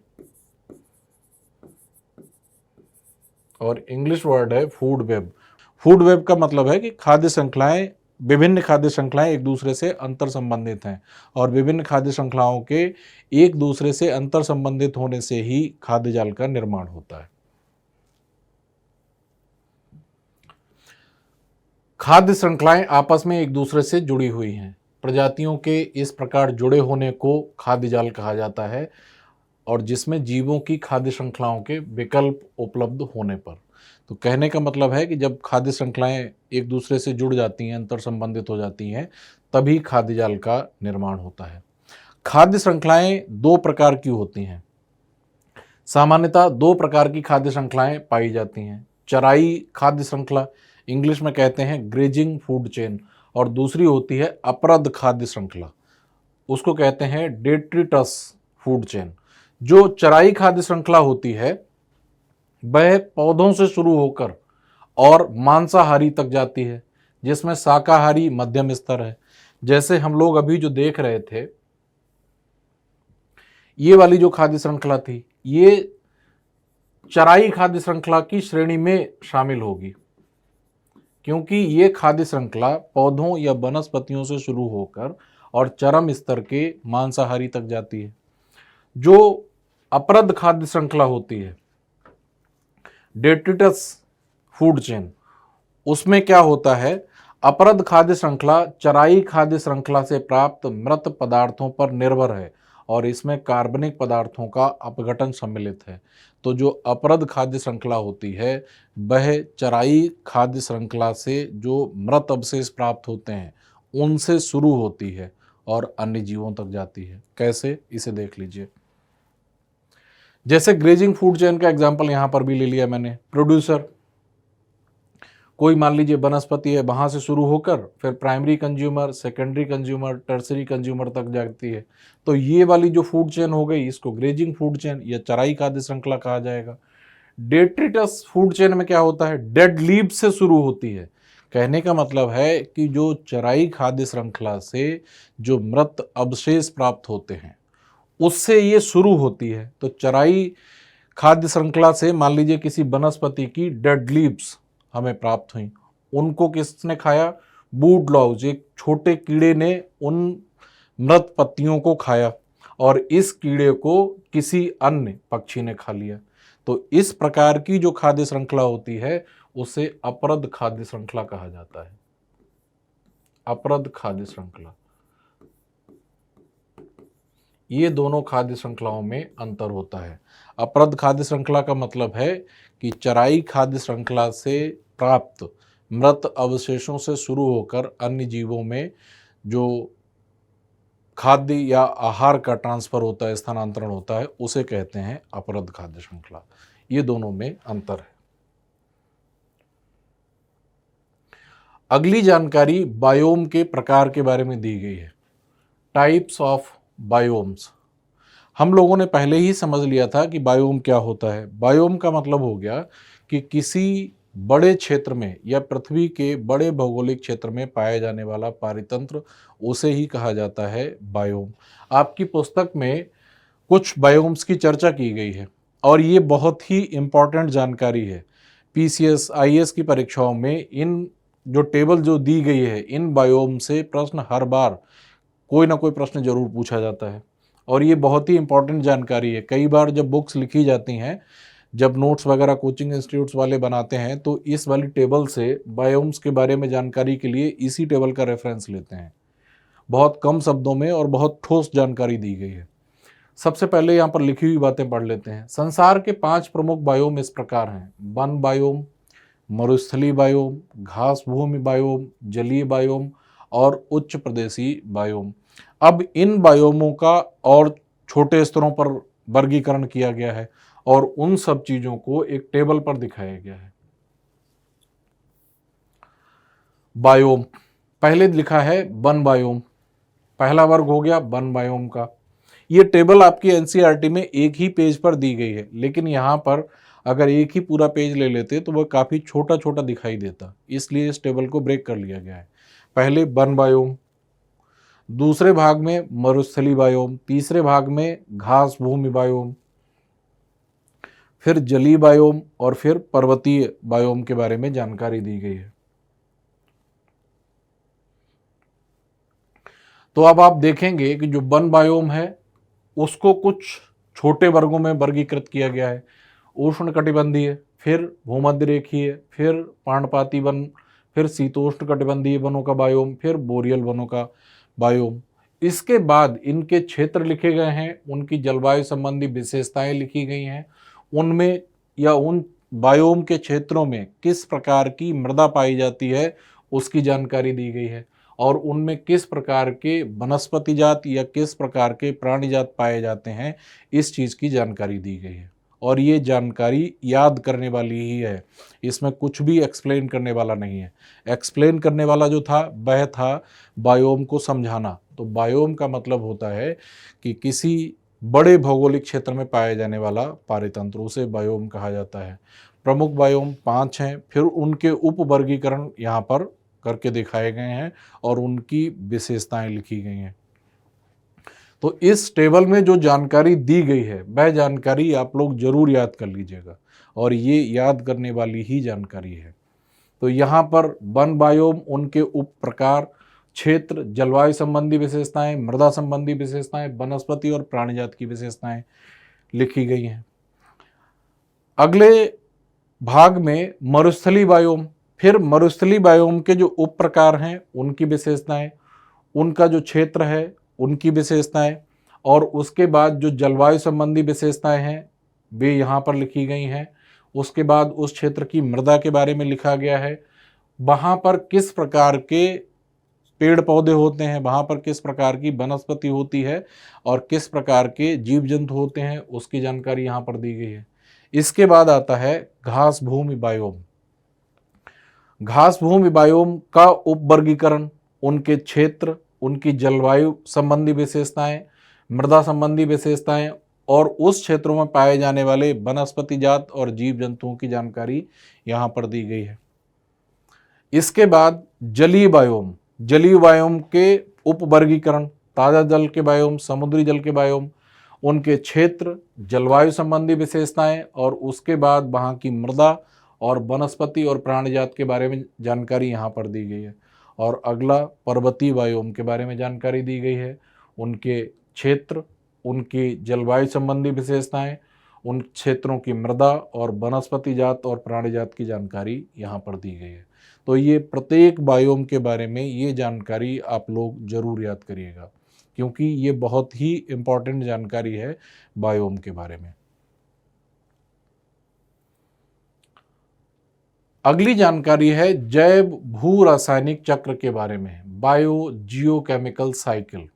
और इंग्लिश वर्ड है फूड वेब। फूड वेब का मतलब है कि खाद्य श्रृंखलाएं विभिन्न खाद्य श्रृंखलाएं एक दूसरे से अंतर संबंधित हैं और विभिन्न खाद्य श्रृंखलाओं के एक दूसरे से अंतर संबंधित होने से ही खाद्य जाल का निर्माण होता है। खाद्य श्रृंखलाएं आपस में एक दूसरे से जुड़ी हुई हैं। प्रजातियों के इस प्रकार जुड़े होने को खाद्य जाल कहा जाता है और जिसमें जीवों की खाद्य श्रृंखलाओं के विकल्प उपलब्ध होने पर। तो कहने का मतलब है कि जब खाद्य श्रृंखलाएं एक दूसरे से जुड़ जाती हैं, अंतर संबंधित हो जाती हैं, तभी खाद्य जाल का निर्माण होता है। खाद्य श्रृंखलाएं दो प्रकार की होती हैं। सामान्यतः दो प्रकार की खाद्य श्रृंखलाएं पाई जाती हैं। चराई खाद्य श्रृंखला, इंग्लिश में कहते हैं ग्रेजिंग फूड चेन, और दूसरी होती है अपरद खाद्य श्रृंखला, उसको कहते हैं डेट्रिटस फूड चेन। जो चराई खाद्य श्रृंखला होती है वह पौधों से शुरू होकर और मांसाहारी तक जाती है, जिसमें शाकाहारी मध्यम स्तर है। जैसे हम लोग अभी जो देख रहे थे, ये वाली जो खाद्य श्रृंखला थी, ये चराई खाद्य श्रृंखला की श्रेणी में शामिल होगी, क्योंकि ये खाद्य श्रृंखला पौधों या वनस्पतियों से शुरू होकर और चरम स्तर के मांसाहारी तक जाती है। जो अपरद खाद्य श्रृंखला होती है, डेट्रिटस फूड चेन, उसमें क्या होता है, अपरद खाद्य श्रृंखला चराई खाद्य श्रृंखला से प्राप्त मृत पदार्थों पर निर्भर है और इसमें कार्बनिक पदार्थों का अपघटन सम्मिलित है। तो जो अपरद खाद्य श्रृंखला होती है वह चराई खाद्य श्रृंखला से जो मृत अवशेष प्राप्त होते हैं उनसे शुरू होती है और अन्य जीवों तक जाती है। कैसे, इसे देख लीजिए। जैसे ग्रेजिंग फूड चेन का एग्जाम्पल यहाँ पर भी ले लिया मैंने। प्रोड्यूसर, कोई मान लीजिए वनस्पति है, वहाँ से शुरू होकर फिर primary consumer, secondary consumer, tertiary consumer तक जाती है। तो ये वाली जो फूड चेन हो गई, इसको ग्रेजिंग फूड चेन या चराई खाद्य श्रृंखला कहा जाएगा। डेट्रिटस फूड चेन में क्या होता है, डेड लीव से शुरू होती है। कहने का मतलब है कि जो चराई खाद्य श्रृंखला से जो मृत अवशेष प्राप्त होते हैं उससे ये शुरू होती है। तो चराई खाद्य श्रृंखला से मान लीजिए किसी वनस्पति की डेड लीव्स हमें प्राप्त हुई, उनको किसने खाया, बूड लॉज, एक छोटे कीड़े ने उन मृत पत्तियों को खाया और इस कीड़े को किसी अन्य पक्षी ने खा लिया। तो इस प्रकार की जो खाद्य श्रृंखला होती है उसे अपरद खाद्य श्रृंखला कहा जाता है। अपरद खाद्य श्रृंखला, ये दोनों खाद्य श्रृंखलाओं में अंतर होता है। अपरद खाद्य श्रृंखला का मतलब है कि चराई खाद्य श्रृंखला से प्राप्त मृत अवशेषों से शुरू होकर अन्य जीवों में जो खाद्य या आहार का ट्रांसफर होता है, स्थानांतरण होता है, उसे कहते हैं अपरद खाद्य श्रृंखला। ये दोनों में अंतर है। अगली जानकारी बायोम के प्रकार के बारे में दी गई है। Types of biomes. हम लोगों ने पहले ही समझ लिया था कि बायोम क्या होता है। बायोम का मतलब हो गया कि किसी बड़े क्षेत्र में या पृथ्वी के बड़े भौगोलिक क्षेत्र में पाया जाने वाला पारितंत्र, उसे ही कहा जाता है बायोम। आपकी पुस्तक में कुछ बायोम्स की चर्चा की गई है और ये बहुत ही इम्पॉर्टेंट जानकारी है। पीसीएस, आईएएस की परीक्षाओं में इन जो टेबल जो दी गई है, इन बायोम से प्रश्न हर बार कोई ना कोई प्रश्न जरूर पूछा जाता है और ये बहुत ही इंपॉर्टेंट जानकारी है। कई बार जब बुक्स लिखी जाती हैं, जब नोट्स वगैरह कोचिंग इंस्टीट्यूट्स वाले बनाते हैं, तो इस वाली टेबल से बायोम्स के बारे में जानकारी के लिए इसी टेबल का रेफरेंस लेते हैं। बहुत कम शब्दों में और बहुत ठोस जानकारी दी गई है। सबसे पहले यहाँ पर लिखी हुई बातें पढ़ लेते हैं। संसार के 5 प्रमुख बायोम इस प्रकार हैं: वन बायोम, मरुस्थलीय बायोम, घास भूमि बायोम, जलीय बायोम और उच्च प्रदेशीय बायोम। अब इन बायोमों का और छोटे स्तरों पर वर्गीकरण किया गया है और उन सब चीजों को एक टेबल पर दिखाया गया है। बायोम, पहले लिखा है वन बायोम, पहला वर्ग हो गया वन बायोम का। ये टेबल आपकी एनसीईआरटी में एक ही पेज पर दी गई है, लेकिन यहाँ पर अगर एक ही पूरा पेज ले लेते तो वह काफ़ी छोटा छोटा दिखाई देता, इसलिए इस टेबल को ब्रेक कर लिया गया है। पहले वन बायोम, दूसरे भाग में मरुस्थलीय बायोम, तीसरे भाग में घास भूमि बायोम, फिर जलीय बायोम और फिर पर्वतीय बायोम के बारे में जानकारी दी गई है। तो अब आप देखेंगे कि जो वन बायोम है उसको कुछ छोटे वर्गों में वर्गीकृत किया गया है। उष्णकटिबंधीय, फिर भूमध्यरेखीय, फिर पर्णपाती वन, फिर शीतोष्णकटिबंधीय वनों का बायोम, फिर बोरियल वनों का बायोम। इसके बाद इनके क्षेत्र लिखे गए हैं, उनकी जलवायु संबंधी विशेषताएं लिखी गई हैं, उनमें या उन बायोम के क्षेत्रों में किस प्रकार की मृदा पाई जाती है उसकी जानकारी दी गई है, और उनमें किस प्रकार के वनस्पति जात या किस प्रकार के प्राणी जात पाए जाते हैं, इस चीज़ की जानकारी दी गई है। और ये जानकारी याद करने वाली ही है, इसमें कुछ भी एक्सप्लेन करने वाला नहीं है। एक्सप्लेन करने वाला जो था वह था बायोम को समझाना। तो बायोम का मतलब होता है कि किसी बड़े भौगोलिक क्षेत्र में पाया जाने वाला पारितंत्र, उसे बायोम कहा जाता है। प्रमुख बायोम 5 हैं, फिर उनके उप वर्गीकरण यहाँ पर करके दिखाए गए हैं और उनकी विशेषताएं लिखी गई हैं। तो इस टेबल में जो जानकारी दी गई है वह जानकारी आप लोग जरूर याद कर लीजिएगा, और ये याद करने वाली ही जानकारी है। तो यहाँ पर वन बायोम, उनके उप प्रकार, क्षेत्र, जलवायु संबंधी विशेषताएं, मृदा संबंधी विशेषताएं, वनस्पति और प्राणीजात की विशेषताएं लिखी गई हैं। अगले भाग में मरुस्थलीय बायोम, फिर मरुस्थलीय बायोम के जो उप प्रकार हैं उनकी विशेषताएं, उनका जो क्षेत्र है उनकी विशेषताएं, और उसके बाद जो जलवायु संबंधी विशेषताएं हैं वे यहाँ पर लिखी गई हैं। उसके बाद उस क्षेत्र की मृदा के बारे में लिखा गया है, वहाँ पर किस प्रकार के पेड़ पौधे होते हैं, वहाँ पर किस प्रकार की वनस्पति होती है और किस प्रकार के जीव जंतु होते हैं, उसकी जानकारी यहाँ पर दी गई है। इसके बाद आता है घास भूमि बायोम। घास भूमि बायोम का उप वर्गीकरण, उनके क्षेत्र, उनकी जलवायु संबंधी विशेषताएं, मृदा संबंधी विशेषताएं और उस क्षेत्रों में पाए जाने वाले वनस्पति जात और जीव जंतुओं की जानकारी यहाँ पर दी गई है। इसके बाद जलीय बायोम, जलीय बायोम के उप वर्गीकरण, ताज़ा जल के बायोम, समुद्री जल के बायोम, उनके क्षेत्र, जलवायु संबंधी विशेषताएं और उसके बाद वहाँ की मृदा और वनस्पति और प्राणीजात के बारे में जानकारी यहाँ पर दी गई है। और अगला पर्वतीय बायोम के बारे में जानकारी दी गई है, उनके क्षेत्र, उनकी जलवायु संबंधी विशेषताएं, उन क्षेत्रों की मृदा और वनस्पति जात और प्राणी जात की जानकारी यहाँ पर दी गई है। तो ये प्रत्येक बायोम के बारे में ये जानकारी आप लोग जरूर याद करिएगा, क्योंकि ये बहुत ही इम्पॉर्टेंट जानकारी है बायोम के बारे में। अगली जानकारी है जैव भू रासायनिक चक्र के बारे में, बायो जियोकेमिकल साइकिल।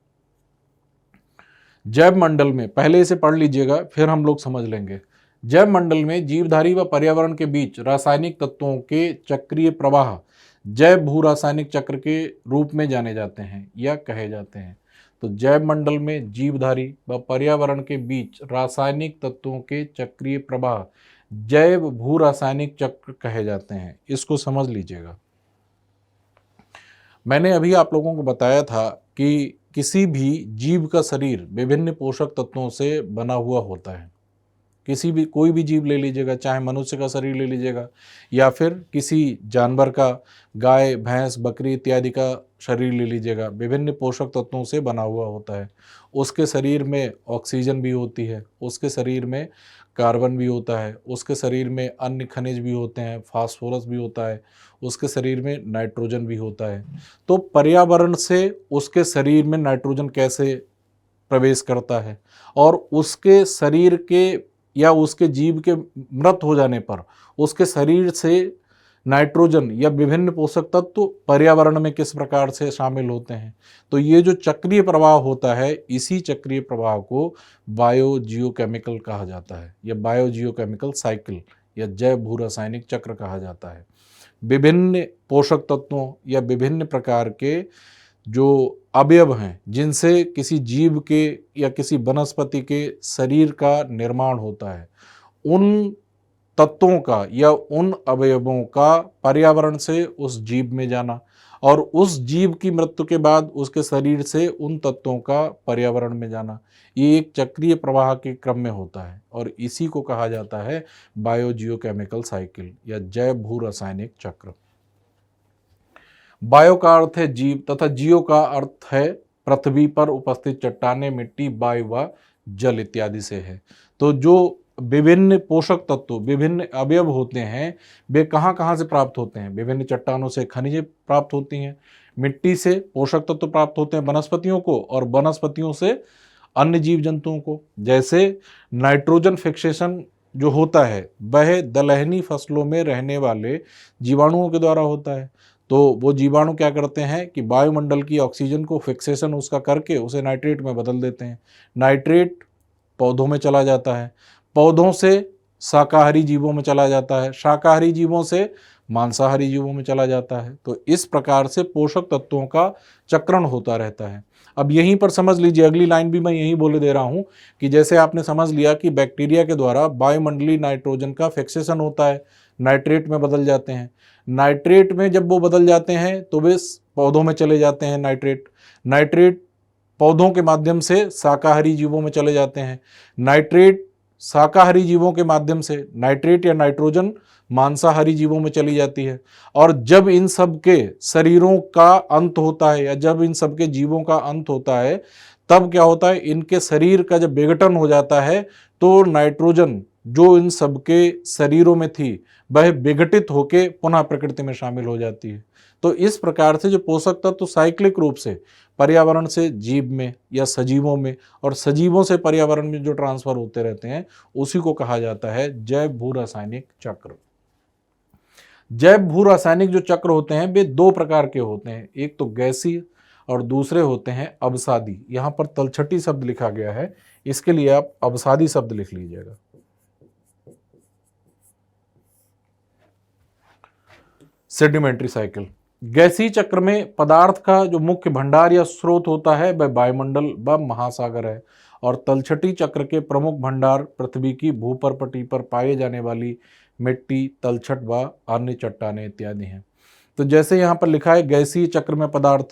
जैव मंडल में, पहले इसे पढ़ लीजिएगा फिर हम लोग समझ लेंगे। जैव मंडल में जीवधारी व पर्यावरण के बीच रासायनिक तत्वों के चक्रीय प्रवाह जैव भू रासायनिक चक्र के रूप में जाने जाते हैं या कहे जाते हैं। तो जैव मंडल में जीवधारी व पर्यावरण के बीच रासायनिक तत्वों के चक्रीय प्रवाह जैव भू रासायनिक चक्र कहे जाते हैं। इसको समझ लीजिएगा। मैंने अभी आप लोगों को बताया था कि किसी भी जीव का शरीर विभिन्न पोषक तत्वों से बना हुआ होता है। किसी भी, कोई भी जीव ले लीजिएगा, चाहे मनुष्य का शरीर ले लीजिएगा या फिर किसी जानवर का, गाय, भैंस, बकरी इत्यादि का शरीर ले लीजिएगा, विभिन्न पोषक तत्वों से बना हुआ होता है। उसके शरीर में ऑक्सीजन भी होती है, उसके शरीर में कार्बन भी होता है, उसके शरीर में अन्य खनिज भी होते हैं, फास्फोरस भी होता है, उसके शरीर में नाइट्रोजन भी होता है। तो पर्यावरण से उसके शरीर में नाइट्रोजन कैसे प्रवेश करता है, और उसके शरीर के या उसके जीव के मृत हो जाने पर उसके शरीर से नाइट्रोजन या विभिन्न पोषक तत्व पर्यावरण में किस प्रकार से शामिल होते हैं। तो ये जो चक्रीय प्रवाह होता है, इसी चक्रीय प्रवाह को बायो जियोकेमिकल कहा जाता है या बायो जियोकेमिकल साइकिल या जैव भू रासायनिक चक्र कहा जाता है। विभिन्न पोषक तत्वों या विभिन्न प्रकार के जो अवयव हैं जिनसे किसी जीव के या किसी वनस्पति के शरीर का निर्माण होता है, उन तत्वों का या उन अवयवों का पर्यावरण से उस जीव में जाना और उस जीव की मृत्यु के बाद उसके शरीर से उन तत्वों का पर्यावरण में जाना, ये एक चक्रीय प्रवाह के क्रम में होता है और इसी को कहा जाता है बायो जियोकेमिकल साइकिल या जैव भू रासायनिक चक्र। बायो का अर्थ है जीव तथा जियो का अर्थ है पृथ्वी पर उपस्थित चट्टानें, मिट्टी, वायु व जल इत्यादि से है। तो जो विभिन्न पोषक तत्व, विभिन्न अवयव होते हैं, वे कहाँ कहाँ से प्राप्त होते हैं? विभिन्न चट्टानों से खनिजें प्राप्त होती हैं, मिट्टी से पोषक तत्व प्राप्त होते हैं वनस्पतियों को, और वनस्पतियों से अन्य जीव जंतुओं को। जैसे नाइट्रोजन फिक्सेशन जो होता है वह दलहनी फसलों में रहने वाले जीवाणुओं के द्वारा होता है। तो वो जीवाणु क्या करते हैं कि वायुमंडल की ऑक्सीजन को फिक्सेशन उसका करके उसे नाइट्रेट में बदल देते हैं। नाइट्रेट पौधों में चला जाता है, पौधों से शाकाहारी जीवों में चला जाता है, शाकाहारी जीवों से मांसाहारी जीवों में चला जाता है। तो इस प्रकार से पोषक तत्वों का चक्रण होता रहता है। अब यहीं पर समझ लीजिए, अगली लाइन भी मैं यही बोले दे रहा हूं कि जैसे आपने समझ लिया कि बैक्टीरिया के द्वारा वायुमंडलीय नाइट्रोजन का फिक्सेशन होता है, नाइट्रेट में बदल जाते हैं। नाइट्रेट में जब वो बदल जाते हैं तो वे पौधों में चले जाते हैं। नाइट्रेट पौधों के माध्यम से शाकाहारी जीवों में चले जाते हैं। नाइट्रेट शाकाहारी जीवों के माध्यम से नाइट्रेट या नाइट्रोजन मांसाहारी जीवों में चली जाती है। और जब इन सब के शरीरों का अंत होता है या जब इन सब के जीवों का अंत होता है, तब क्या होता है, इनके शरीर का जब विघटन हो जाता है तो नाइट्रोजन जो इन सब के शरीरों में थी वह विघटित होकर पुनः प्रकृति में शामिल हो जाती है। तो इस प्रकार से जो पोषक तत्व साइक्लिक रूप से पर्यावरण से जीव में या सजीवों में और सजीवों से पर्यावरण में जो ट्रांसफर होते रहते हैं, उसी को कहा जाता है जैव भू रासायनिक चक्र। जैव भू रासायनिक जो चक्र होते हैं वे दो प्रकार के होते हैं, एक तो गैसीय और दूसरे होते हैं अवसादी। यहां पर तलछटी शब्द लिखा गया है, इसके लिए आप अवसादी शब्द लिख लीजिएगा। Sedimentary cycle. गैसीय चक्र में पदार्थ का जो मुख्य भंडार या स्रोत होता है वह वायुमंडल व महासागर है, और तलछटी चक्र के प्रमुख भंडार पृथ्वी की भूपर्पटी पर पाए जाने वाली मिट्टी, तलछट व अन्य चट्टानें इत्यादि हैं। तो जैसे यहाँ पर लिखा है गैसीय चक्र में पदार्थ,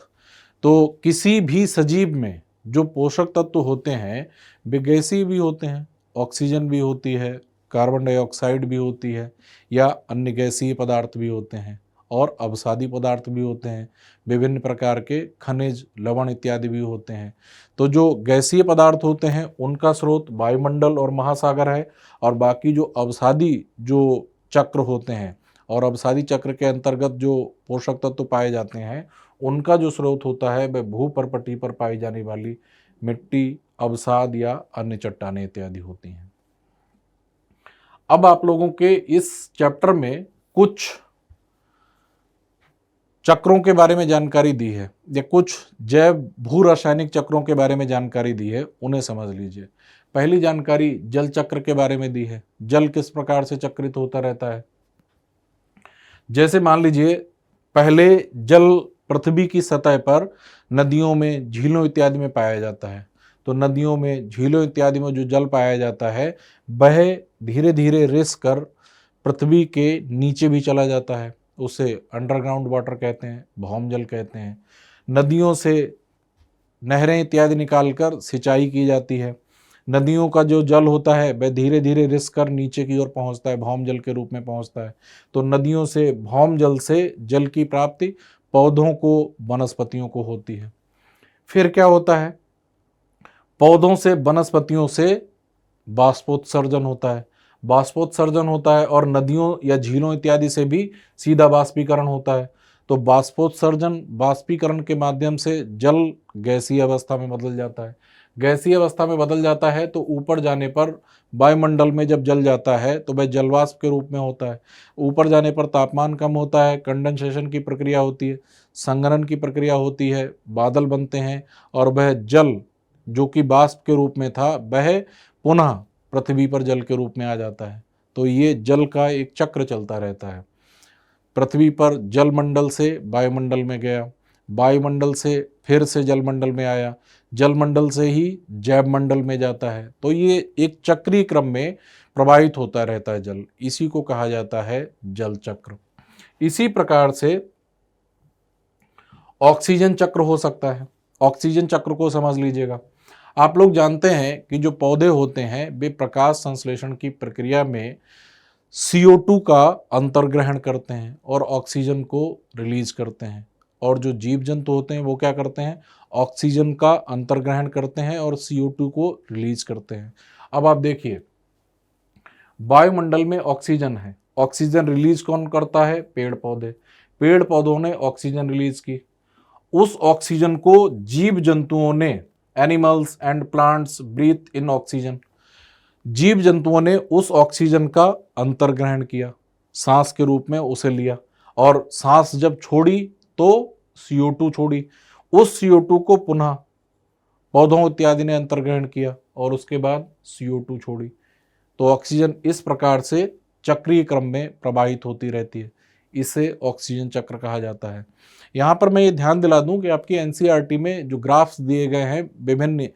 तो किसी भी सजीव में जो पोषक तत्व होते हैं वे गैसीय भी होते हैं, ऑक्सीजन भी होती है, कार्बन डाइऑक्साइड भी होती है, या अन्य गैसीय पदार्थ भी होते हैं, और अवसादी पदार्थ भी होते हैं, विभिन्न प्रकार के खनिज, लवण इत्यादि भी होते हैं। तो जो गैसीय पदार्थ होते हैं उनका स्रोत वायुमंडल और महासागर है, और बाकी जो अवसादी जो चक्र होते हैं और अवसादी चक्र के अंतर्गत जो पोषक तत्व पाए जाते हैं उनका जो स्रोत होता है वह भूपर्पटी पर पाई जाने वाली मिट्टी, अवसाद या अन्य चट्टानें इत्यादि होती हैं। अब आप लोगों के इस चैप्टर में कुछ चक्रों के बारे में जानकारी दी है या कुछ जैव भू रासायनिक चक्रों के बारे में जानकारी दी है, उन्हें समझ लीजिए। पहली जानकारी जल चक्र के बारे में दी है। जल किस प्रकार से चक्रित होता रहता है? जैसे मान लीजिए पहले जल पृथ्वी की सतह पर नदियों में, झीलों इत्यादि में पाया जाता है। तो नदियों में, झीलों इत्यादि में जो जल पाया जाता है वह धीरे धीरे रिस कर पृथ्वी के नीचे भी चला जाता है, उसे अंडरग्राउंड वाटर कहते हैं, भौम जल कहते हैं। नदियों से नहरें इत्यादि निकालकर सिंचाई की जाती है। नदियों का जो जल होता है वह धीरे धीरे रिस कर नीचे की ओर पहुंचता है, भौम जल के रूप में पहुंचता है। तो नदियों से, भौम जल से जल की प्राप्ति पौधों को, वनस्पतियों को होती है। फिर क्या होता है, पौधों से, वनस्पतियों से बाष्पोत्सर्जन होता है, बाष्पोत्सर्जन होता है, और नदियों या झीलों इत्यादि से भी सीधा बाष्पीकरण होता है। तो बाष्पोत्सर्जन, बाष्पीकरण के माध्यम से जल गैसीय अवस्था में बदल जाता है। गैसीय अवस्था में बदल जाता है तो ऊपर जाने पर वायुमंडल में जब जल जाता है तो वह जलवाष्प के रूप में होता है। ऊपर जाने पर तापमान कम होता है, कंडेंसेशन की प्रक्रिया होती है, संघनन की प्रक्रिया होती है, बादल बनते हैं, और वह जल जो कि वाष्प के रूप में था वह पुनः पृथ्वी पर जल के रूप में आ जाता है। तो ये जल का एक चक्र चलता रहता है। पृथ्वी पर जलमंडल से वायुमंडल में गया, वायुमंडल से फिर से जलमंडल में आया, जलमंडल से ही जैवमंडल में जाता है। तो ये एक चक्रीय क्रम में प्रवाहित होता रहता है जल, इसी को कहा जाता है जल चक्र। इसी प्रकार से ऑक्सीजन चक्र हो सकता है। ऑक्सीजन चक्र को समझ लीजिएगा। आप लोग जानते हैं कि जो पौधे होते हैं वे प्रकाश संश्लेषण की प्रक्रिया में CO2 का अंतर्ग्रहण करते हैं और ऑक्सीजन को रिलीज करते हैं, और जो जीव जंतु होते हैं वो क्या करते हैं, ऑक्सीजन का अंतर्ग्रहण करते हैं और CO2 को रिलीज करते हैं। अब आप देखिए, वायुमंडल में ऑक्सीजन है, ऑक्सीजन रिलीज कौन करता है? पेड़ पौधे। पेड़ पौधों ने ऑक्सीजन रिलीज की, उस ऑक्सीजन को जीव जंतुओं ने, animals and plants breathe in oxygen, जीव जंतुओं ने उस ऑक्सीजन का अंतर्ग्रहण किया, सांस के रूप में उसे लिया, और सांस जब छोड़ी तो CO2 छोड़ी, उस CO2 को पुनः पौधों इत्यादि ने अंतर्ग्रहण किया और उसके बाद CO2 छोड़ी। तो ऑक्सीजन इस प्रकार से चक्रीय क्रम में प्रवाहित होती रहती है, इसे ऑक्सीजन चक्र कहा जाता है। यहाँ पर मैं ये ध्यान दिला दूं कि आपकी NCERT में जो ग्राफ्स दिए गए हैं विभिन्न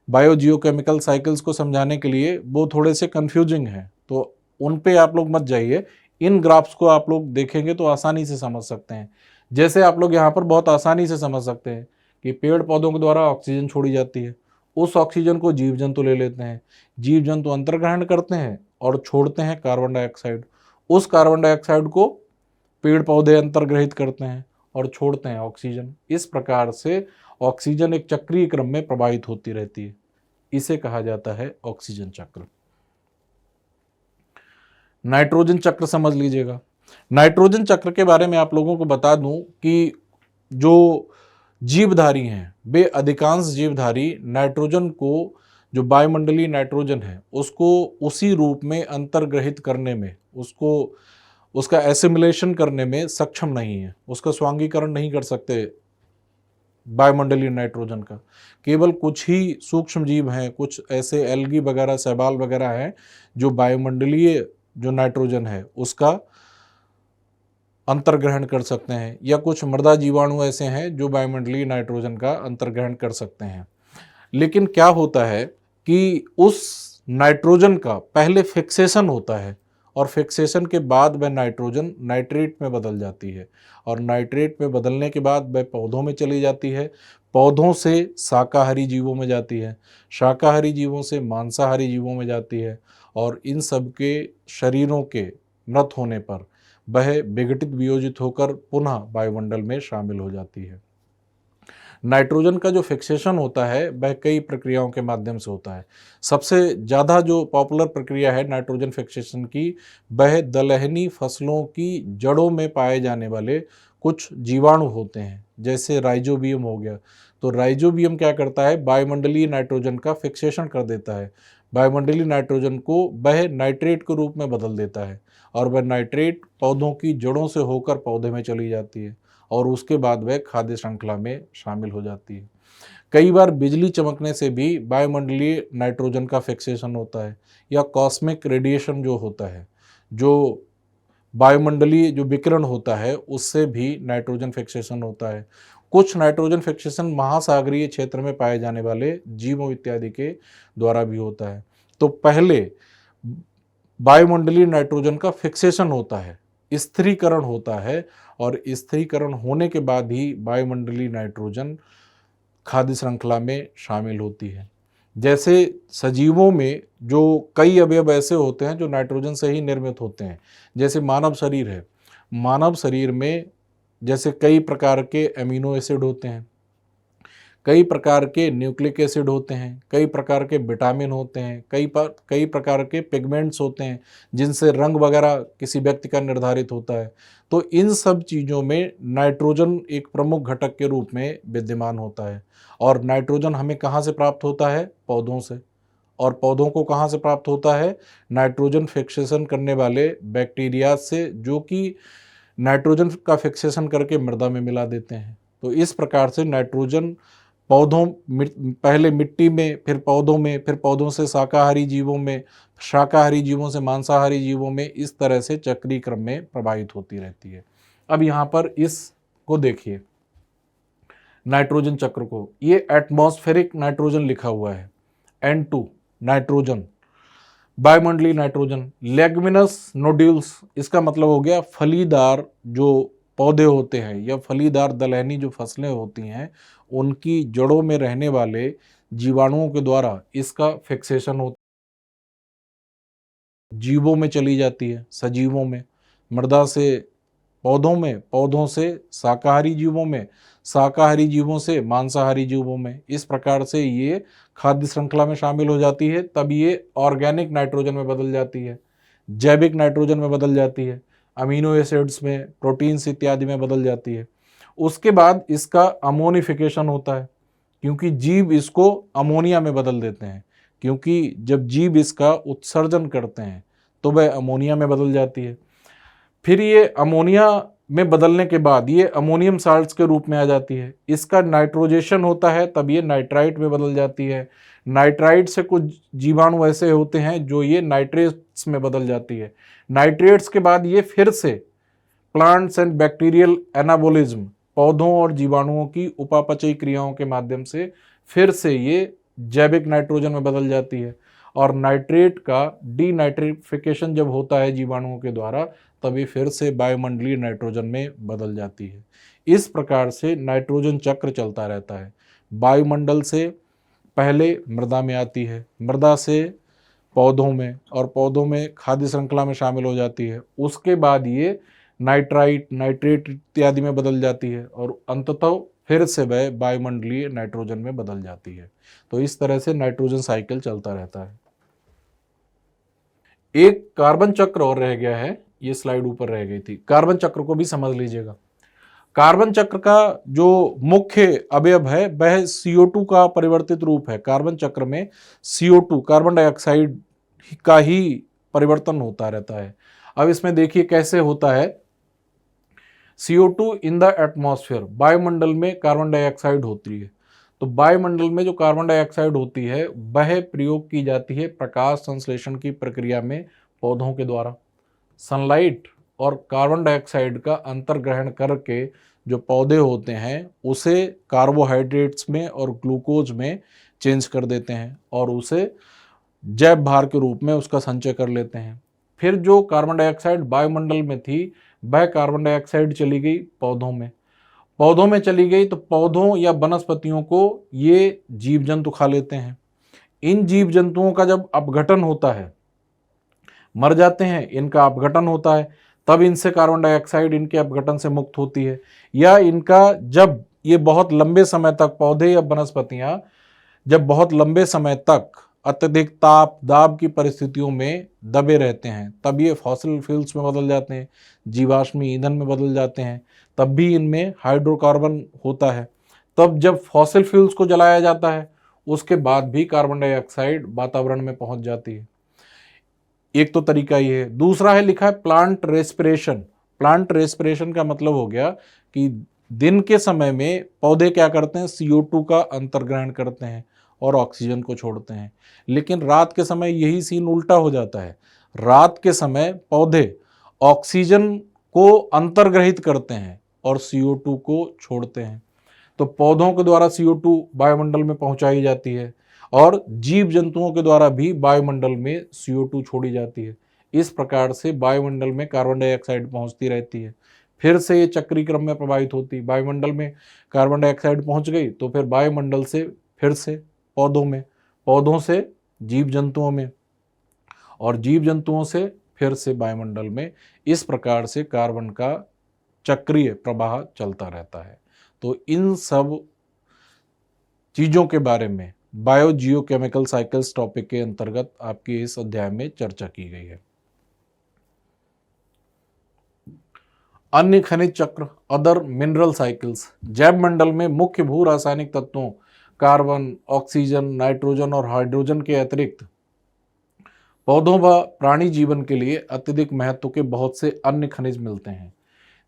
बायोजियोकेमिकल साइकिल्स को समझाने के लिए, वो थोड़े से कंफ्यूजिंग हैं, तो उन पे आप लोग मत जाइए। इन ग्राफ्स को आप लोग देखेंगे तो आसानी से समझ सकते हैं। जैसे आप लोग यहाँ पर बहुत आसानी से समझ सकते हैं कि पेड़ पौधों के द्वारा ऑक्सीजन छोड़ी जाती है, उस ऑक्सीजन को जीव जंतु ले लेते हैं, जीव जंतु अंतर्ग्रहण करते हैं और छोड़ते हैं कार्बन डाइऑक्साइड, उस कार्बन डाइऑक्साइड को पेड़ पौधे अंतर्ग्रहित करते हैं और छोड़ते हैं ऑक्सीजन। इस प्रकार से ऑक्सीजन एक चक्रीय क्रम में प्रवाहित होती रहती है, इसे कहा जाता है ऑक्सीजन चक्र। नाइट्रोजन चक्र समझ लीजिएगा। नाइट्रोजन चक्र के बारे में आप लोगों को बता दूं कि जो जीवधारी हैं, वे अधिकांश जीवधारी नाइट्रोजन को, जो वायुमंडलीय नाइट्रोजन है, उसको उसी रूप में अंतर्ग्रहित करने में, उसको उसका एसिमिलेशन करने में सक्षम नहीं है, उसका स्वांगीकरण नहीं कर सकते वायुमंडलीय नाइट्रोजन का। केवल कुछ ही सूक्ष्म जीव हैं, कुछ ऐसे एल्गी वगैरह, शैवाल वगैरह हैं जो वायुमंडलीय जो नाइट्रोजन है उसका अंतर्ग्रहण कर सकते हैं, या कुछ मृदा जीवाणु ऐसे हैं जो वायुमंडलीय नाइट्रोजन का अंतर्ग्रहण कर सकते हैं। लेकिन क्या होता है कि उस नाइट्रोजन का पहले फिक्सेशन होता है और फिक्सेशन के बाद वह नाइट्रोजन नाइट्रेट में बदल जाती है, और नाइट्रेट में बदलने के बाद वह पौधों में चली जाती है, पौधों से शाकाहारी जीवों में जाती है, शाकाहारी जीवों से मांसाहारी जीवों में जाती है, और इन सब के शरीरों के मृत होने पर वह विघटित वियोजित होकर पुनः वायुमंडल में शामिल हो जाती है। नाइट्रोजन का जो फिक्सेशन होता है वह कई प्रक्रियाओं के माध्यम से होता है। सबसे ज़्यादा जो पॉपुलर प्रक्रिया है नाइट्रोजन फिक्सेशन की, वह दलहनी फसलों की जड़ों में पाए जाने वाले कुछ जीवाणु होते हैं, जैसे राइजोबियम हो गया। तो राइजोबियम क्या करता है? वायुमंडलीय नाइट्रोजन का फिक्सेशन कर देता है, वायुमंडलीय नाइट्रोजन को वह नाइट्रेट के रूप में बदल देता है, और वह नाइट्रेट पौधों की जड़ों से होकर पौधे में चली जाती है, और उसके बाद वह खाद्य श्रृंखला में शामिल हो जाती है। कई बार बिजली चमकने से भी वायुमंडलीय नाइट्रोजन का फिक्सेशन होता है, या कॉस्मिक रेडिएशन जो होता है, जो वायुमंडलीय जो विकिरण होता है उससे भी नाइट्रोजन फिक्सेशन होता है। कुछ नाइट्रोजन फिक्सेशन महासागरीय क्षेत्र में पाए जाने वाले जीवों इत्यादि के द्वारा भी होता है। तो पहले वायुमंडलीय नाइट्रोजन का फिक्सेशन होता है, स्थिरीकरण होता है, और स्थिरीकरण होने के बाद ही वायुमंडलीय नाइट्रोजन खाद्य श्रृंखला में शामिल होती है। जैसे सजीवों में जो कई अवयव ऐसे होते हैं जो नाइट्रोजन से ही निर्मित होते हैं, जैसे मानव शरीर है, मानव शरीर में जैसे कई प्रकार के अमीनो एसिड होते हैं, कई प्रकार के न्यूक्लिक एसिड होते हैं, कई प्रकार के विटामिन होते हैं, कई प्रकार के पिगमेंट्स होते हैं जिनसे रंग वगैरह किसी व्यक्ति का निर्धारित होता है। तो इन सब चीज़ों में नाइट्रोजन एक प्रमुख घटक के रूप में विद्यमान होता है। और नाइट्रोजन हमें कहाँ से प्राप्त होता है? पौधों से। और पौधों को कहाँ से प्राप्त होता है? नाइट्रोजन फिक्सेशन करने वाले बैक्टीरिया से, जो कि नाइट्रोजन का फिक्सेशन करके मृदा में मिला देते हैं। तो इस प्रकार से नाइट्रोजन पौधों, पहले मिट्टी में, फिर पौधों में, फिर पौधों से शाकाहारी जीवों में, शाकाहारी जीवों से मांसाहारी जीवों में, इस तरह से चक्रीय क्रम में प्रवाहित होती रहती है। अब यहाँ पर इसको देखिए, नाइट्रोजन चक्र को, ये एटमॉस्फेरिक नाइट्रोजन लिखा हुआ है, N2 नाइट्रोजन, वायुमंडलीय नाइट्रोजन। लेग्मिनस नोड्यूल्स, इसका मतलब हो गया फलीदार जो पौधे होते हैं या फलीदार दलहनी जो फसलें होती हैं, उनकी जड़ों में रहने वाले जीवाणुओं के द्वारा इसका फिक्सेशन होता है, जीवों में चली जाती है, सजीवों में, मृदा से पौधों में, पौधों से शाकाहारी जीवों में, शाकाहारी जीवों से मांसाहारी जीवों में। इस प्रकार से ये खाद्य श्रृंखला में शामिल हो जाती है, तब ये ऑर्गेनिक नाइट्रोजन में बदल जाती है, जैविक नाइट्रोजन में बदल जाती है, अमीनो एसिड्स में, प्रोटीन्स इत्यादि में बदल जाती है। उसके बाद इसका अमोनिफिकेशन होता है, क्योंकि जीव इसको अमोनिया में बदल देते हैं, क्योंकि जब जीव इसका उत्सर्जन करते हैं तो वह अमोनिया में बदल जाती है। फिर ये अमोनिया में बदलने के बाद ये अमोनियम साल्ट्स के रूप में आ जाती है। इसका नाइट्रोजेशन होता है, तब ये नाइट्राइट में बदल जाती है। नाइट्राइट से कुछ जीवाणु ऐसे होते हैं जो ये नाइट्रेट्स में बदल जाती है। नाइट्रेट्स के बाद ये फिर से प्लांट्स एंड बैक्टीरियल एनाबोलिज्म, पौधों और जीवाणुओं की उपापचयी क्रियाओं के माध्यम से फिर से ये जैविक नाइट्रोजन में बदल जाती है। और नाइट्रेट का डीनाइट्रिफिकेशन जब होता है जीवाणुओं के द्वारा, तभी फिर से वायुमंडलीय नाइट्रोजन में बदल जाती है। इस प्रकार से नाइट्रोजन चक्र चलता रहता है। वायुमंडल से पहले मृदा में आती है, मृदा से पौधों में, और पौधों में खाद्य श्रृंखला में शामिल हो जाती है। उसके बाद ये नाइट्राइट, नाइट्रेट इत्यादि में बदल जाती है, और अंततः फिर से वह वायुमंडलीय नाइट्रोजन में बदल जाती है। तो इस तरह से नाइट्रोजन साइकिल चलता रहता है। एक कार्बन चक्र और रह गया है, ये स्लाइड ऊपर रह गई थी, कार्बन चक्र को भी समझ लीजिएगा। कार्बन चक्र का जो मुख्य अवयव है वह CO2 का परिवर्तित रूप है। कार्बन चक्र में CO2, कार्बन डाइऑक्साइड का ही परिवर्तन होता रहता है। अब इसमें देखिए कैसे होता है। CO2 इन द एटमॉस्फेयर, वायुमंडल में कार्बन डाइऑक्साइड होती है। तो वायुमंडल में जो कार्बन डाइऑक्साइड होती है वह प्रयोग की जाती है प्रकाश संश्लेषण की प्रक्रिया में पौधों के द्वारा। सनलाइट और कार्बन डाइऑक्साइड का अंतर ग्रहण करके जो पौधे होते हैं उसे कार्बोहाइड्रेट्स में और ग्लूकोज में चेंज कर देते हैं, और उसे जैव भार के रूप में उसका संचय कर लेते हैं। फिर जो कार्बन डाइऑक्साइड वायुमंडल में थी वह कार्बन डाइऑक्साइड चली गई पौधों में। पौधों में चली गई तो पौधों या वनस्पतियों को ये जीव जंतु खा लेते हैं। इन जीव जंतुओं का जब अपघटन होता है, मर जाते हैं, इनका अपघटन होता है, तब इनसे कार्बन डाइऑक्साइड इनके अपघटन से मुक्त होती है। या इनका जब ये बहुत लंबे समय तक, पौधे या वनस्पतियां जब बहुत लंबे समय तक अत्यधिक ताप दाब की परिस्थितियों में दबे रहते हैं, तब ये फॉसिल फ्यूल्स में बदल जाते हैं, जीवाश्मी ईंधन में बदल जाते हैं। तब भी इनमें हाइड्रोकार्बन होता है। तब जब फॉसिल फ्यूल्स को जलाया जाता है उसके बाद भी कार्बन डाइऑक्साइड वातावरण में पहुंच जाती है। एक तो तरीका ये है। दूसरा है, लिखा है प्लांट रेस्पिरेशन। प्लांट रेस्पिरेशन का मतलब हो गया कि दिन के समय में पौधे क्या करते हैं, CO2 का अंतर्ग्रहण करते हैं और ऑक्सीजन को छोड़ते हैं। लेकिन रात के समय यही सीन उल्टा हो जाता है। रात के समय पौधे ऑक्सीजन को अंतर्ग्रहित करते हैं और CO2 को छोड़ते हैं। तो पौधों के द्वारा CO2 वायुमंडल में पहुंचाई जाती है, और जीव जंतुओं के द्वारा भी वायुमंडल में CO2 छोड़ी जाती है। इस प्रकार से वायुमंडल में कार्बन डाइऑक्साइड पहुंचती रहती है। फिर से ये चक्रीय क्रम में प्रभावित होती। वायुमंडल में कार्बन डाइऑक्साइड पहुंच गई तो फिर वायुमंडल से फिर से पौधों में, पौधों से जीव जंतुओं में, और जीव जंतुओं से फिर से वायुमंडल में। इस प्रकार से कार्बन का चक्रीय प्रवाह चलता रहता है। तो इन सब चीज़ों के बारे में बायो जियोकेमिकल साइकिल्स टॉपिक के अंतर्गत आपके इस अध्याय में चर्चा की गई है। अन्य खनिज चक्र, अदर मिनरल साइकिल्स। जैव मंडल में मुख्य भू रासायनिक तत्वों कार्बन, ऑक्सीजन, नाइट्रोजन और हाइड्रोजन के अतिरिक्त पौधों व प्राणी जीवन के लिए अत्यधिक महत्व के बहुत से अन्य खनिज मिलते हैं।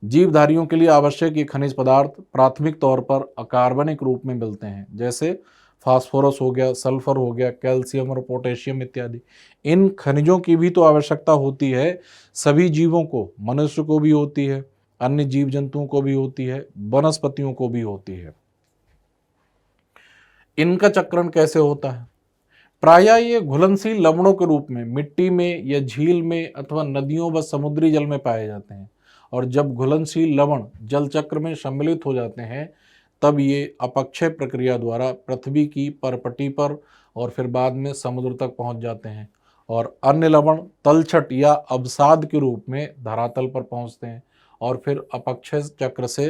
जीवधारियों के लिए आवश्यक ये खनिज पदार्थ प्राथमिक तौर पर अकार्बनिक रूप में मिलते हैं, जैसे फास्फोरस हो गया, सल्फर हो गया, कैल्शियम और पोटेशियम इत्यादि। इन खनिजों की भी तो आवश्यकता होती है सभी जीवों को, मनुष्य को भी होती है, अन्य जीव जंतुओं को भी होती है, वनस्पतियों को भी होती है। इनका चक्रण कैसे होता है? प्रायः ये घुलनशील लवणों के रूप में मिट्टी में या झील में अथवा नदियों व समुद्री जल में पाए जाते हैं, और जब घुलनशील लवण जल चक्र में सम्मिलित हो जाते हैं तब ये अपक्षय प्रक्रिया द्वारा पृथ्वी की परपटी पर और फिर बाद में समुद्र तक पहुंच जाते हैं, और अन्य लवण तलछट या अवसाद के रूप में धरातल पर पहुंचते हैं और फिर अपक्षय चक्र से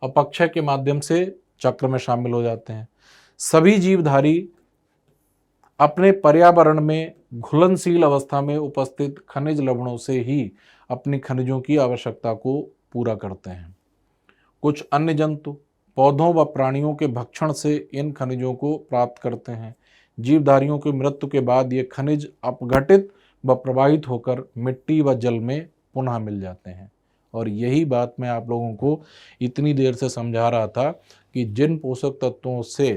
अपक्षय के माध्यम से चक्र में शामिल हो जाते हैं। सभी जीवधारी अपने पर्यावरण में घुलनशील अवस्था में उपस्थित खनिज लवणों से ही अपनी खनिजों की आवश्यकता को पूरा करते हैं। कुछ अन्य जंतु पौधों व प्राणियों के भक्षण से इन खनिजों को प्राप्त करते हैं। जीवधारियों की मृत्यु के बाद ये खनिज अपघटित व प्रवाहित होकर मिट्टी व जल में पुनः मिल जाते हैं। और यही बात मैं आप लोगों को इतनी देर से समझा रहा था कि जिन पोषक तत्वों से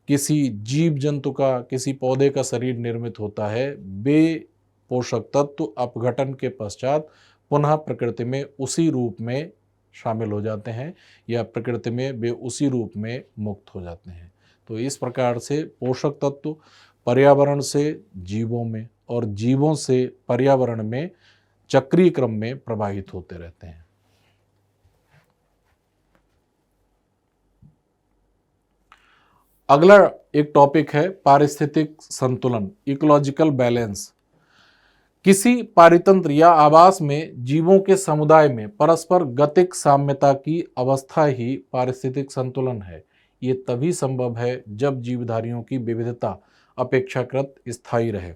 किसी जीव जंतु का, किसी पौधे का शरीर निर्मित होता है, वे पोषक तत्व अपघटन के पश्चात पुनः प्रकृति में उसी रूप में शामिल हो जाते हैं या प्रकृति में वे उसी रूप में मुक्त हो जाते हैं। तो इस प्रकार से पोषक तत्व पर्यावरण से जीवों में और जीवों से पर्यावरण में चक्रीय क्रम में प्रवाहित होते रहते हैं। अगला एक टॉपिक है पारिस्थितिक संतुलन, इकोलॉजिकल बैलेंस। किसी पारितंत्र या आवास में जीवों के समुदाय में परस्पर गतिक साम्यता की अवस्था ही पारिस्थितिक संतुलन है। ये तभी संभव है जब जीवधारियों की विविधता अपेक्षाकृत स्थायी रहे।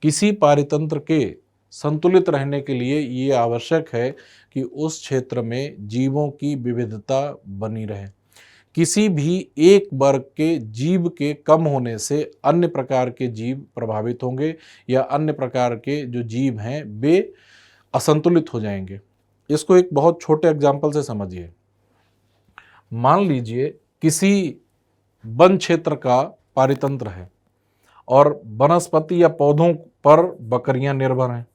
किसी पारितंत्र के संतुलित रहने के लिए ये आवश्यक है कि उस क्षेत्र में जीवों की विविधता बनी रहे। किसी भी एक वर्ग के जीव के कम होने से अन्य प्रकार के जीव प्रभावित होंगे या अन्य प्रकार के जो जीव हैं वे असंतुलित हो जाएंगे। इसको एक बहुत छोटे एग्जाम्पल से समझिए। मान लीजिए किसी वन क्षेत्र का पारितंत्र है और वनस्पति या पौधों पर बकरियां निर्भर हैं।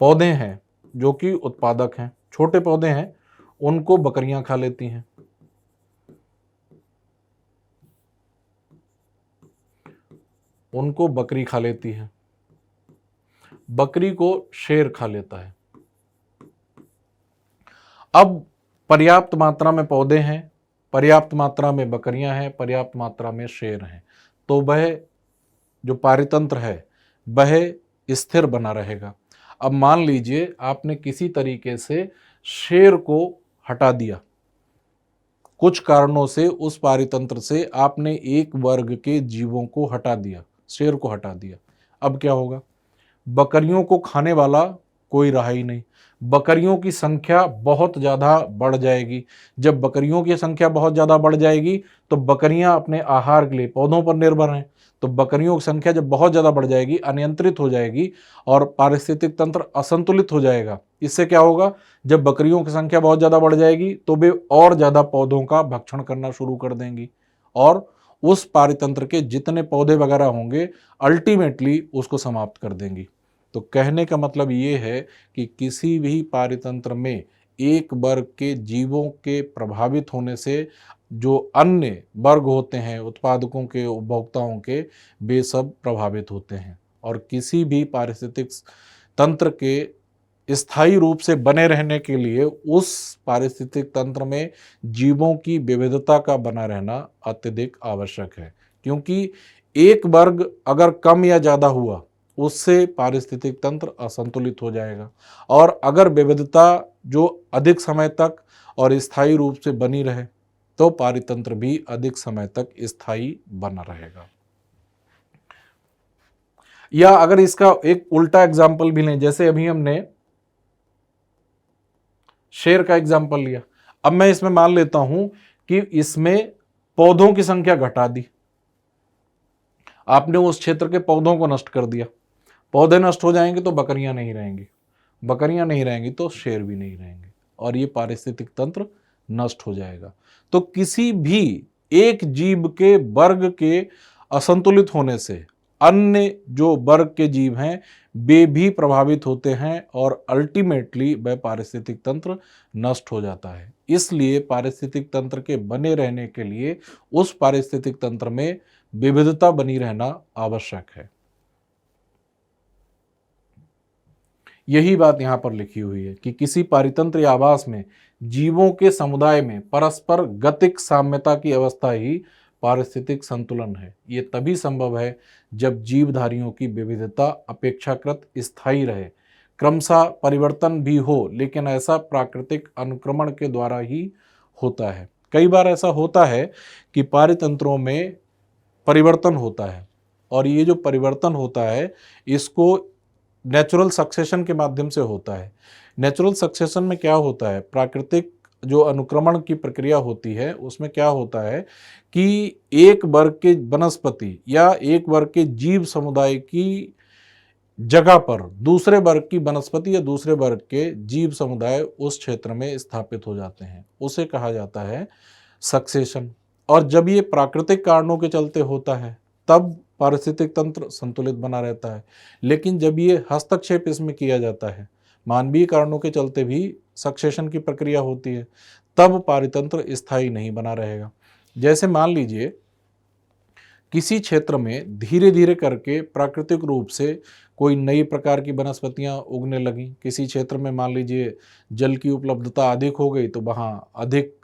पौधे हैं जो कि उत्पादक हैं, छोटे पौधे हैं, उनको बकरियां खा लेती हैं। उनको बकरी खा लेती है, बकरी को शेर खा लेता है। अब पर्याप्त मात्रा में पौधे हैं, पर्याप्त मात्रा में बकरियां हैं, पर्याप्त मात्रा में शेर हैं, तो वह जो पारितंत्र है वह स्थिर बना रहेगा। अब मान लीजिए आपने किसी तरीके से शेर को हटा दिया, कुछ कारणों से उस पारितंत्र से आपने एक वर्ग के जीवों को हटा दिया, शेर को हटा दिया। अब क्या होगा? बकरियों को खाने वाला कोई रहा ही नहीं, बकरियों की संख्या बहुत ज़्यादा बढ़ जाएगी। जब बकरियों की संख्या बहुत ज़्यादा बढ़ जाएगी तो बकरियां अपने आहार के लिए पौधों पर निर्भर हैं, तो बकरियों की संख्या जब बहुत ज़्यादा बढ़ जाएगी, अनियंत्रित हो जाएगी और पारिस्थितिक तंत्र असंतुलित हो जाएगा। इससे क्या होगा? जब बकरियों की संख्या बहुत ज़्यादा बढ़ जाएगी तो वे और ज़्यादा पौधों का भक्षण करना शुरू कर देंगी और उस पारितंत्र के जितने पौधे वगैरह होंगे अल्टीमेटली उसको समाप्त कर देंगी। तो कहने का मतलब ये है कि किसी भी पारितंत्र में एक वर्ग के जीवों के प्रभावित होने से जो अन्य वर्ग होते हैं, उत्पादकों के, उपभोक्ताओं के, वे सब प्रभावित होते हैं। और किसी भी पारिस्थितिक तंत्र के स्थायी रूप से बने रहने के लिए उस पारिस्थितिक तंत्र में जीवों की विविधता का बना रहना अत्यधिक आवश्यक है, क्योंकि एक वर्ग अगर कम या ज़्यादा हुआ उससे पारिस्थितिक तंत्र असंतुलित हो जाएगा। और अगर विविधता जो अधिक समय तक और स्थायी रूप से बनी रहे तो पारितंत्र भी अधिक समय तक स्थायी बना रहेगा। या अगर इसका एक उल्टा एग्जाम्पल भी लें, जैसे अभी हमने शेर का एग्जाम्पल लिया, अब मैं इसमें मान लेता हूं कि इसमें पौधों की संख्या घटा दी, आपने उस क्षेत्र के पौधों को नष्ट कर दिया। पौधे नष्ट हो जाएंगे तो बकरियां नहीं रहेंगी, बकरियां नहीं रहेंगी तो शेर भी नहीं रहेंगे और ये पारिस्थितिक तंत्र नष्ट हो जाएगा। तो किसी भी एक जीव के वर्ग के असंतुलित होने से अन्य जो वर्ग के जीव हैं वे भी प्रभावित होते हैं और अल्टीमेटली वह पारिस्थितिक तंत्र नष्ट हो जाता है। इसलिए पारिस्थितिक तंत्र के बने रहने के लिए उस पारिस्थितिक तंत्र में विविधता बनी रहना आवश्यक है। यही बात यहाँ पर लिखी हुई है कि किसी पारितंत्र या आवास में जीवों के समुदाय में परस्पर गतिक साम्यता की अवस्था ही पारिस्थितिक संतुलन है। ये तभी संभव है जब जीवधारियों की विविधता अपेक्षाकृत स्थायी रहे। क्रमशः परिवर्तन भी हो, लेकिन ऐसा प्राकृतिक अनुक्रमण के द्वारा ही होता है। कई बार ऐसा होता है कि पारितंत्रों में परिवर्तन होता है, और ये जो परिवर्तन होता है इसको नेचुरल सक्सेशन के माध्यम से होता है। नेचुरल सक्सेशन में क्या होता है, प्राकृतिक जो अनुक्रमण की प्रक्रिया होती है उसमें क्या होता है कि एक वर्ग के वनस्पति या एक वर्ग के जीव समुदाय की जगह पर दूसरे वर्ग की वनस्पति या दूसरे वर्ग के जीव समुदाय उस क्षेत्र में स्थापित हो जाते हैं, उसे कहा जाता है सक्सेशन। और जब ये प्राकृतिक कारणों के चलते होता है तब पारिस्थितिक तंत्र संतुलित बना रहता है, लेकिन जब ये हस्तक्षेप इसमें किया जाता है, मानवीय कारणों के चलते भी सक्सेशन की प्रक्रिया होती है, तब पारितंत्र स्थायी नहीं बना रहेगा। जैसे मान लीजिए किसी क्षेत्र में धीरे धीरे करके प्राकृतिक रूप से कोई नई प्रकार की वनस्पतियां उगने लगी, किसी क्षेत्र में मान लीजिए जल की उपलब्धता अधिक हो गई तो वहाँ अधिक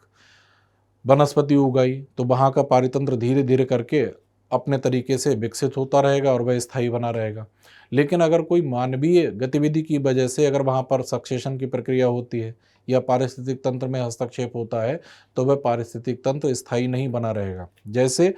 वनस्पति उगाई, तो वहाँ का पारितंत्र धीरे धीरे करके अपने तरीके से विकसित होता रहेगा और वह स्थायी बना रहेगा। लेकिन अगर कोई मानवीय गतिविधि की वजह से अगर वहाँ पर सक्सेशन की प्रक्रिया होती है या पारिस्थितिक तंत्र में हस्तक्षेप होता है तो वह पारिस्थितिक तंत्र स्थायी नहीं बना रहेगा। जैसे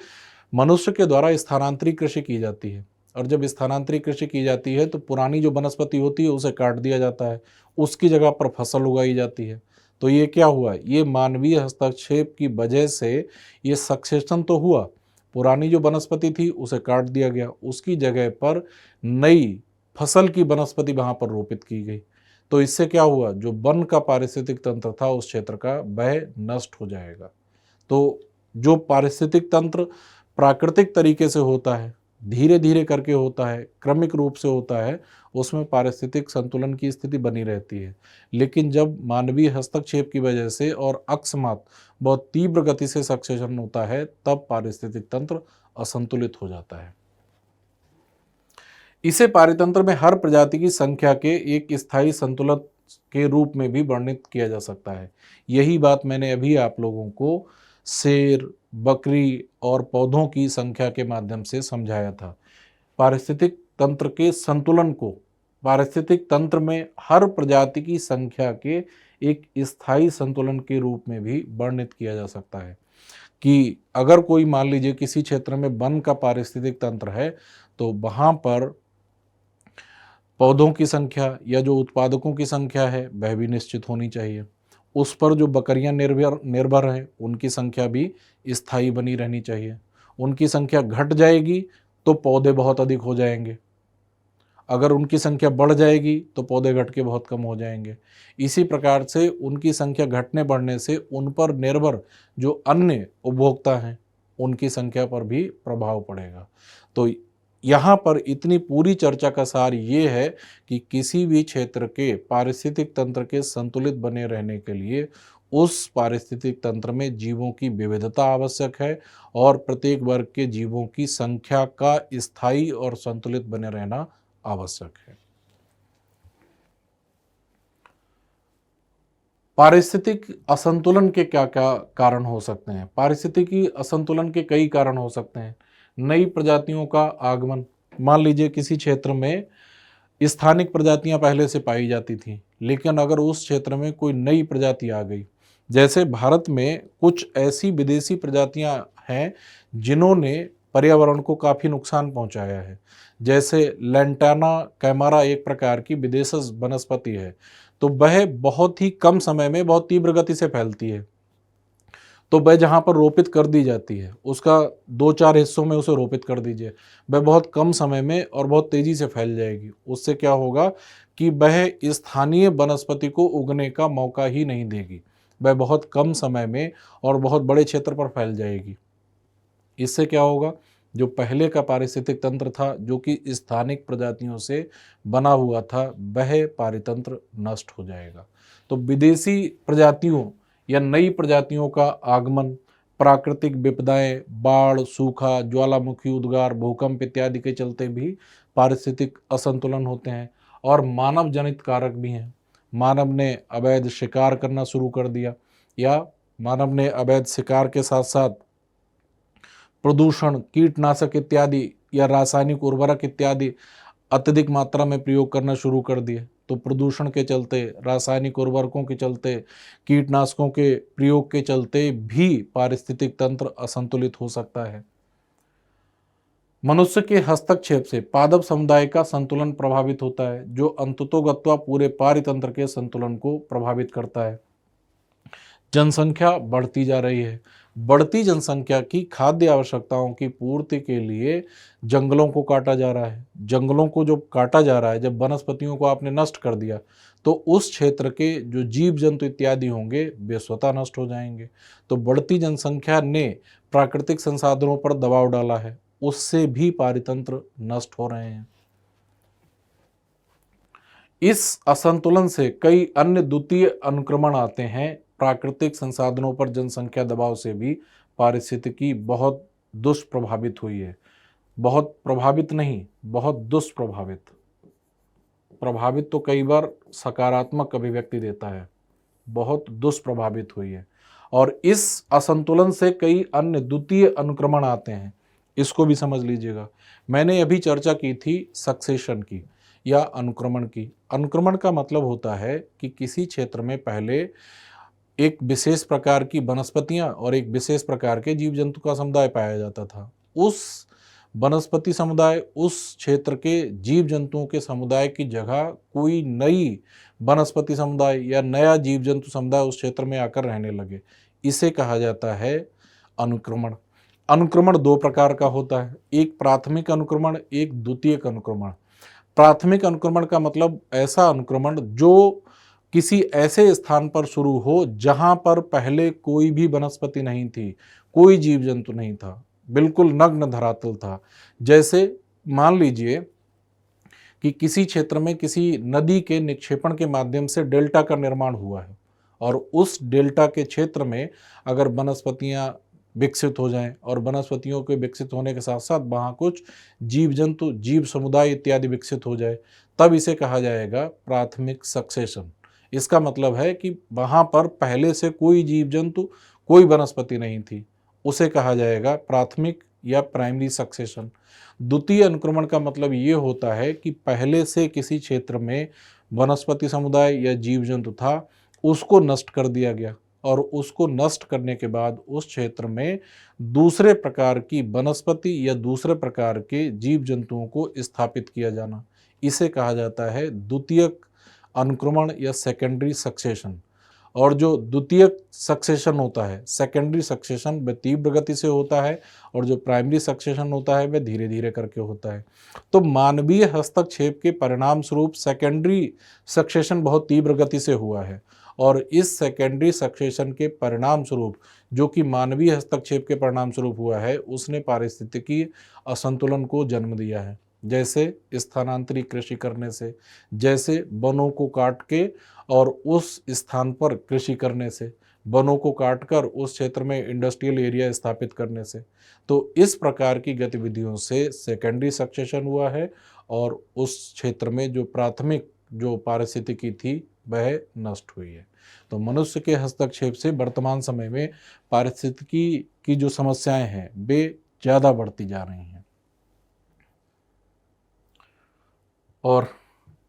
मनुष्य के द्वारा स्थानांतरित कृषि की जाती है, और जब स्थानांतरित कृषि की जाती है तो पुरानी जो वनस्पति होती है उसे काट दिया जाता है, उसकी जगह पर फसल उगाई जाती है। तो ये क्या हुआ, ये मानवीय हस्तक्षेप की वजह से ये सक्सेशन तो हुआ, पुरानी जो वनस्पति थी उसे काट दिया गया, उसकी जगह पर नई फसल की वनस्पति वहाँ पर रोपित की गई। तो इससे क्या हुआ, जो वन का पारिस्थितिक तंत्र था उस क्षेत्र का वह नष्ट हो जाएगा। तो जो पारिस्थितिक तंत्र प्राकृतिक तरीके से होता है, धीरे धीरे करके होता है, क्रमिक रूप से होता है, उसमें पारिस्थितिक संतुलन की स्थिति बनी रहती है। लेकिन जब मानवीय हस्तक्षेप की वजह से और अकस्मात बहुत तीव्र गति से सक्सेशन होता है तब पारिस्थितिक तंत्र असंतुलित हो जाता है। इसे पारितंत्र में हर प्रजाति की संख्या के एक स्थायी संतुलन के रूप में भी वर्णित किया जा सकता है। यही बात मैंने अभी आप लोगों को शेर, बकरी और पौधों की संख्या के माध्यम से समझाया था। पारिस्थितिक तंत्र के संतुलन को पारिस्थितिक तंत्र में हर प्रजाति की संख्या के एक स्थायी संतुलन के रूप में भी वर्णित किया जा सकता है कि अगर कोई मान लीजिए किसी क्षेत्र में वन का पारिस्थितिक तंत्र है तो वहाँ पर पौधों की संख्या या जो उत्पादकों की संख्या है वह भी निश्चित होनी चाहिए। उस पर जो बकरियां निर्भर हैं उनकी संख्या भी स्थायी बनी रहनी चाहिए। उनकी संख्या घट जाएगी तो पौधे बहुत अधिक हो जाएंगे, अगर उनकी संख्या बढ़ जाएगी तो पौधे घट के बहुत कम हो जाएंगे। इसी प्रकार से उनकी संख्या घटने बढ़ने से उन पर निर्भर जो अन्य उपभोक्ता हैं उनकी संख्या पर भी प्रभाव पड़ेगा। तो यहाँ पर इतनी पूरी चर्चा का सार ये है कि किसी भी क्षेत्र के पारिस्थितिक तंत्र के संतुलित बने रहने के लिए उस पारिस्थितिक तंत्र में जीवों की विविधता आवश्यक है और प्रत्येक वर्ग के जीवों की संख्या का स्थायी और संतुलित बने रहना आवश्यक है। पारिस्थितिक असंतुलन के क्या क्या कारण हो सकते हैं? पारिस्थितिकी असंतुलन के कई कारण हो सकते हैं। नई प्रजातियों का आगमन, मान लीजिए किसी क्षेत्र में स्थानिक प्रजातियां पहले से पाई जाती थीं, लेकिन अगर उस क्षेत्र में कोई नई प्रजाति आ गई, जैसे भारत में कुछ ऐसी विदेशी प्रजातियां हैं जिन्होंने पर्यावरण को काफ़ी नुकसान पहुंचाया है। जैसे लैंटाना कैमारा एक प्रकार की विदेशज वनस्पति है, तो वह बहुत ही कम समय में बहुत तीव्र गति से फैलती है। तो वह जहाँ पर रोपित कर दी जाती है उसका 2-4 हिस्सों में उसे रोपित कर दीजिए, वह बहुत कम समय में और बहुत तेज़ी से फैल जाएगी। उससे क्या होगा कि वह स्थानीय वनस्पति को उगने का मौका ही नहीं देगी, वह बहुत कम समय में और बहुत बड़े क्षेत्र पर फैल जाएगी। इससे क्या होगा, जो पहले का पारिस्थितिक तंत्र था जो कि स्थानिक प्रजातियों से बना हुआ था वह पारितंत्र नष्ट हो जाएगा। तो विदेशी प्रजातियों या नई प्रजातियों का आगमन, प्राकृतिक विपदाएं, बाढ़, सूखा, ज्वालामुखी उद्गार, भूकंप इत्यादि के चलते भी पारिस्थितिक असंतुलन होते हैं। और मानव जनित कारक भी हैं। मानव ने अवैध शिकार करना शुरू कर दिया या मानव ने अवैध शिकार के साथ साथ प्रदूषण, कीटनाशक इत्यादि या रासायनिक उर्वरक इत्यादि अत्यधिक मात्रा में प्रयोग करना शुरू कर दिए, तो प्रदूषण के चलते, रासायनिक उर्वरकों के चलते, कीटनाशकों के प्रयोग के चलते भी पारिस्थितिक तंत्र असंतुलित हो सकता है। मनुष्य के हस्तक्षेप से पादप समुदाय का संतुलन प्रभावित होता है, जो अंततोगत्वा पूरे पारितंत्र के संतुलन को प्रभावित करता है। जनसंख्या बढ़ती जा रही है। बढ़ती जनसंख्या की खाद्य आवश्यकताओं की पूर्ति के लिए जंगलों को काटा जा रहा है। जंगलों को जो काटा जा रहा है, जब वनस्पतियों को आपने नष्ट कर दिया तो उस क्षेत्र के जो जीव जंतु इत्यादि होंगे वे स्वतः नष्ट हो जाएंगे। तो बढ़ती जनसंख्या ने प्राकृतिक संसाधनों पर दबाव डाला है, उससे भी पारितंत्र नष्ट हो रहे हैं। इस असंतुलन से कई अन्य द्वितीय अनुक्रमण आते हैं। प्राकृतिक संसाधनों पर जनसंख्या दबाव से भी पारिस्थितिकी बहुत दुष्प्रभावित हुई है। बहुत प्रभावित नहीं, बहुत दुष्प्रभावित। प्रभावित तो कई बार सकारात्मक अभिव्यक्ति देता है, बहुत दुष्प्रभावित हुई है। और इस असंतुलन से कई अन्य द्वितीय अनुक्रमण आते हैं, इसको भी समझ लीजिएगा। मैंने अभी चर्चा की थी सक्सेशन की या अनुक्रमण की। अनुक्रमण का मतलब होता है कि किसी क्षेत्र में पहले एक विशेष प्रकार की वनस्पतियां और एक विशेष प्रकार के जीव जंतु का समुदाय पाया जाता था। उस वनस्पति समुदाय, उस क्षेत्र के जीव जंतुओं के समुदाय की जगह कोई नई वनस्पति समुदाय या नया जीव जंतु समुदाय उस क्षेत्र में आकर रहने लगे। इसे कहा जाता है अनुक्रमण। अनुक्रमण दो प्रकार का होता है, एक प्राथमिक अनुक्रमण, एक द्वितीयक अनुक्रमण। प्राथमिक अनुक्रमण का मतलब ऐसा अनुक्रमण जो किसी ऐसे स्थान पर शुरू हो जहां पर पहले कोई भी वनस्पति नहीं थी, कोई जीव जंतु नहीं था, बिल्कुल नग्न धरातल था। जैसे मान लीजिए कि किसी क्षेत्र में किसी नदी के निक्षेपण के माध्यम से डेल्टा का निर्माण हुआ है और उस डेल्टा के क्षेत्र में अगर वनस्पतियां विकसित हो जाएं और वनस्पतियों के विकसित होने के साथ साथ वहाँ कुछ जीव जंतु, जीव समुदाय इत्यादि विकसित हो जाए, तब इसे कहा जाएगा प्राथमिक सक्सेशन। इसका मतलब है कि वहाँ पर पहले से कोई जीव जंतु, कोई वनस्पति नहीं थी, उसे कहा जाएगा प्राथमिक या प्राइमरी सक्सेशन। द्वितीय अनुक्रमण का मतलब ये होता है कि पहले से किसी क्षेत्र में वनस्पति समुदाय या जीव जंतु था, उसको नष्ट कर दिया गया और उसको नष्ट करने के बाद उस क्षेत्र में दूसरे प्रकार की वनस्पति या दूसरे प्रकार के जीव जंतुओं को स्थापित किया जाना, इसे कहा जाता है द्वितीयक अनुक्रमण या सेकेंडरी सक्सेशन। और जो द्वितीयक सक्सेशन होता है, सेकेंडरी सक्सेशन, वह तीव्र गति से होता है और जो प्राइमरी सक्सेशन होता है वह धीरे धीरे करके होता है। तो मानवीय हस्तक्षेप के परिणाम स्वरूप सेकेंडरी सक्सेशन बहुत तीव्र गति से हुआ है और इस सेकेंडरी सक्सेशन के परिणाम स्वरूप, जो कि मानवीय हस्तक्षेप के परिणाम स्वरूप हुआ है, उसने पारिस्थितिकी असंतुलन को जन्म दिया है। जैसे स्थानांतरित कृषि करने से, जैसे वनों को काट के और उस स्थान पर कृषि करने से, वनों को काटकर उस क्षेत्र में इंडस्ट्रियल एरिया स्थापित करने से। तो इस प्रकार की गतिविधियों से सेकेंडरी सक्सेशन हुआ है और उस क्षेत्र में जो प्राथमिक जो पारिस्थितिकी थी वह नष्ट हुई है। तो मनुष्य के हस्तक्षेप से वर्तमान समय में पारिस्थितिकी की जो समस्याएं हैं वे ज़्यादा बढ़ती जा रही हैं। और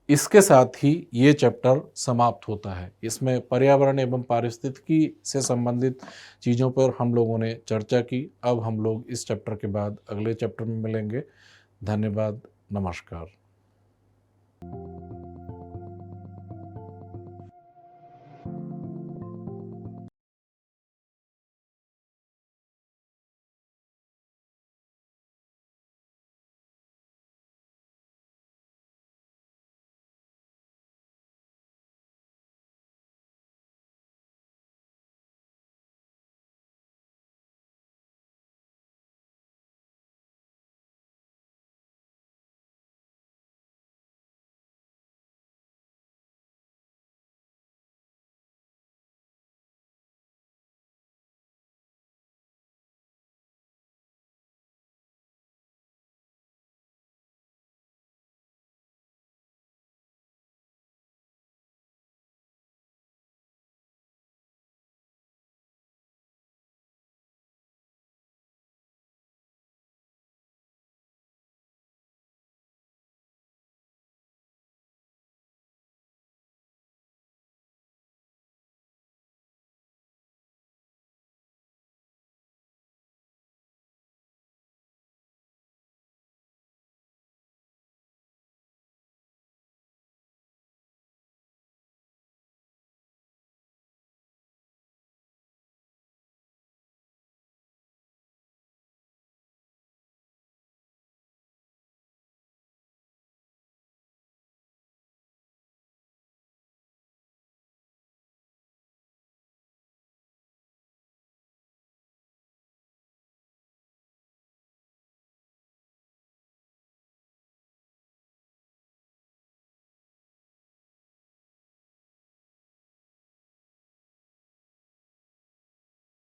इसके साथ ही ये चैप्टर समाप्त होता है। इसमें पर्यावरण एवं पारिस्थितिकी से संबंधित चीज़ों पर हम लोगों ने चर्चा की। अब हम लोग इस चैप्टर के बाद अगले चैप्टर में मिलेंगे। धन्यवाद, नमस्कार।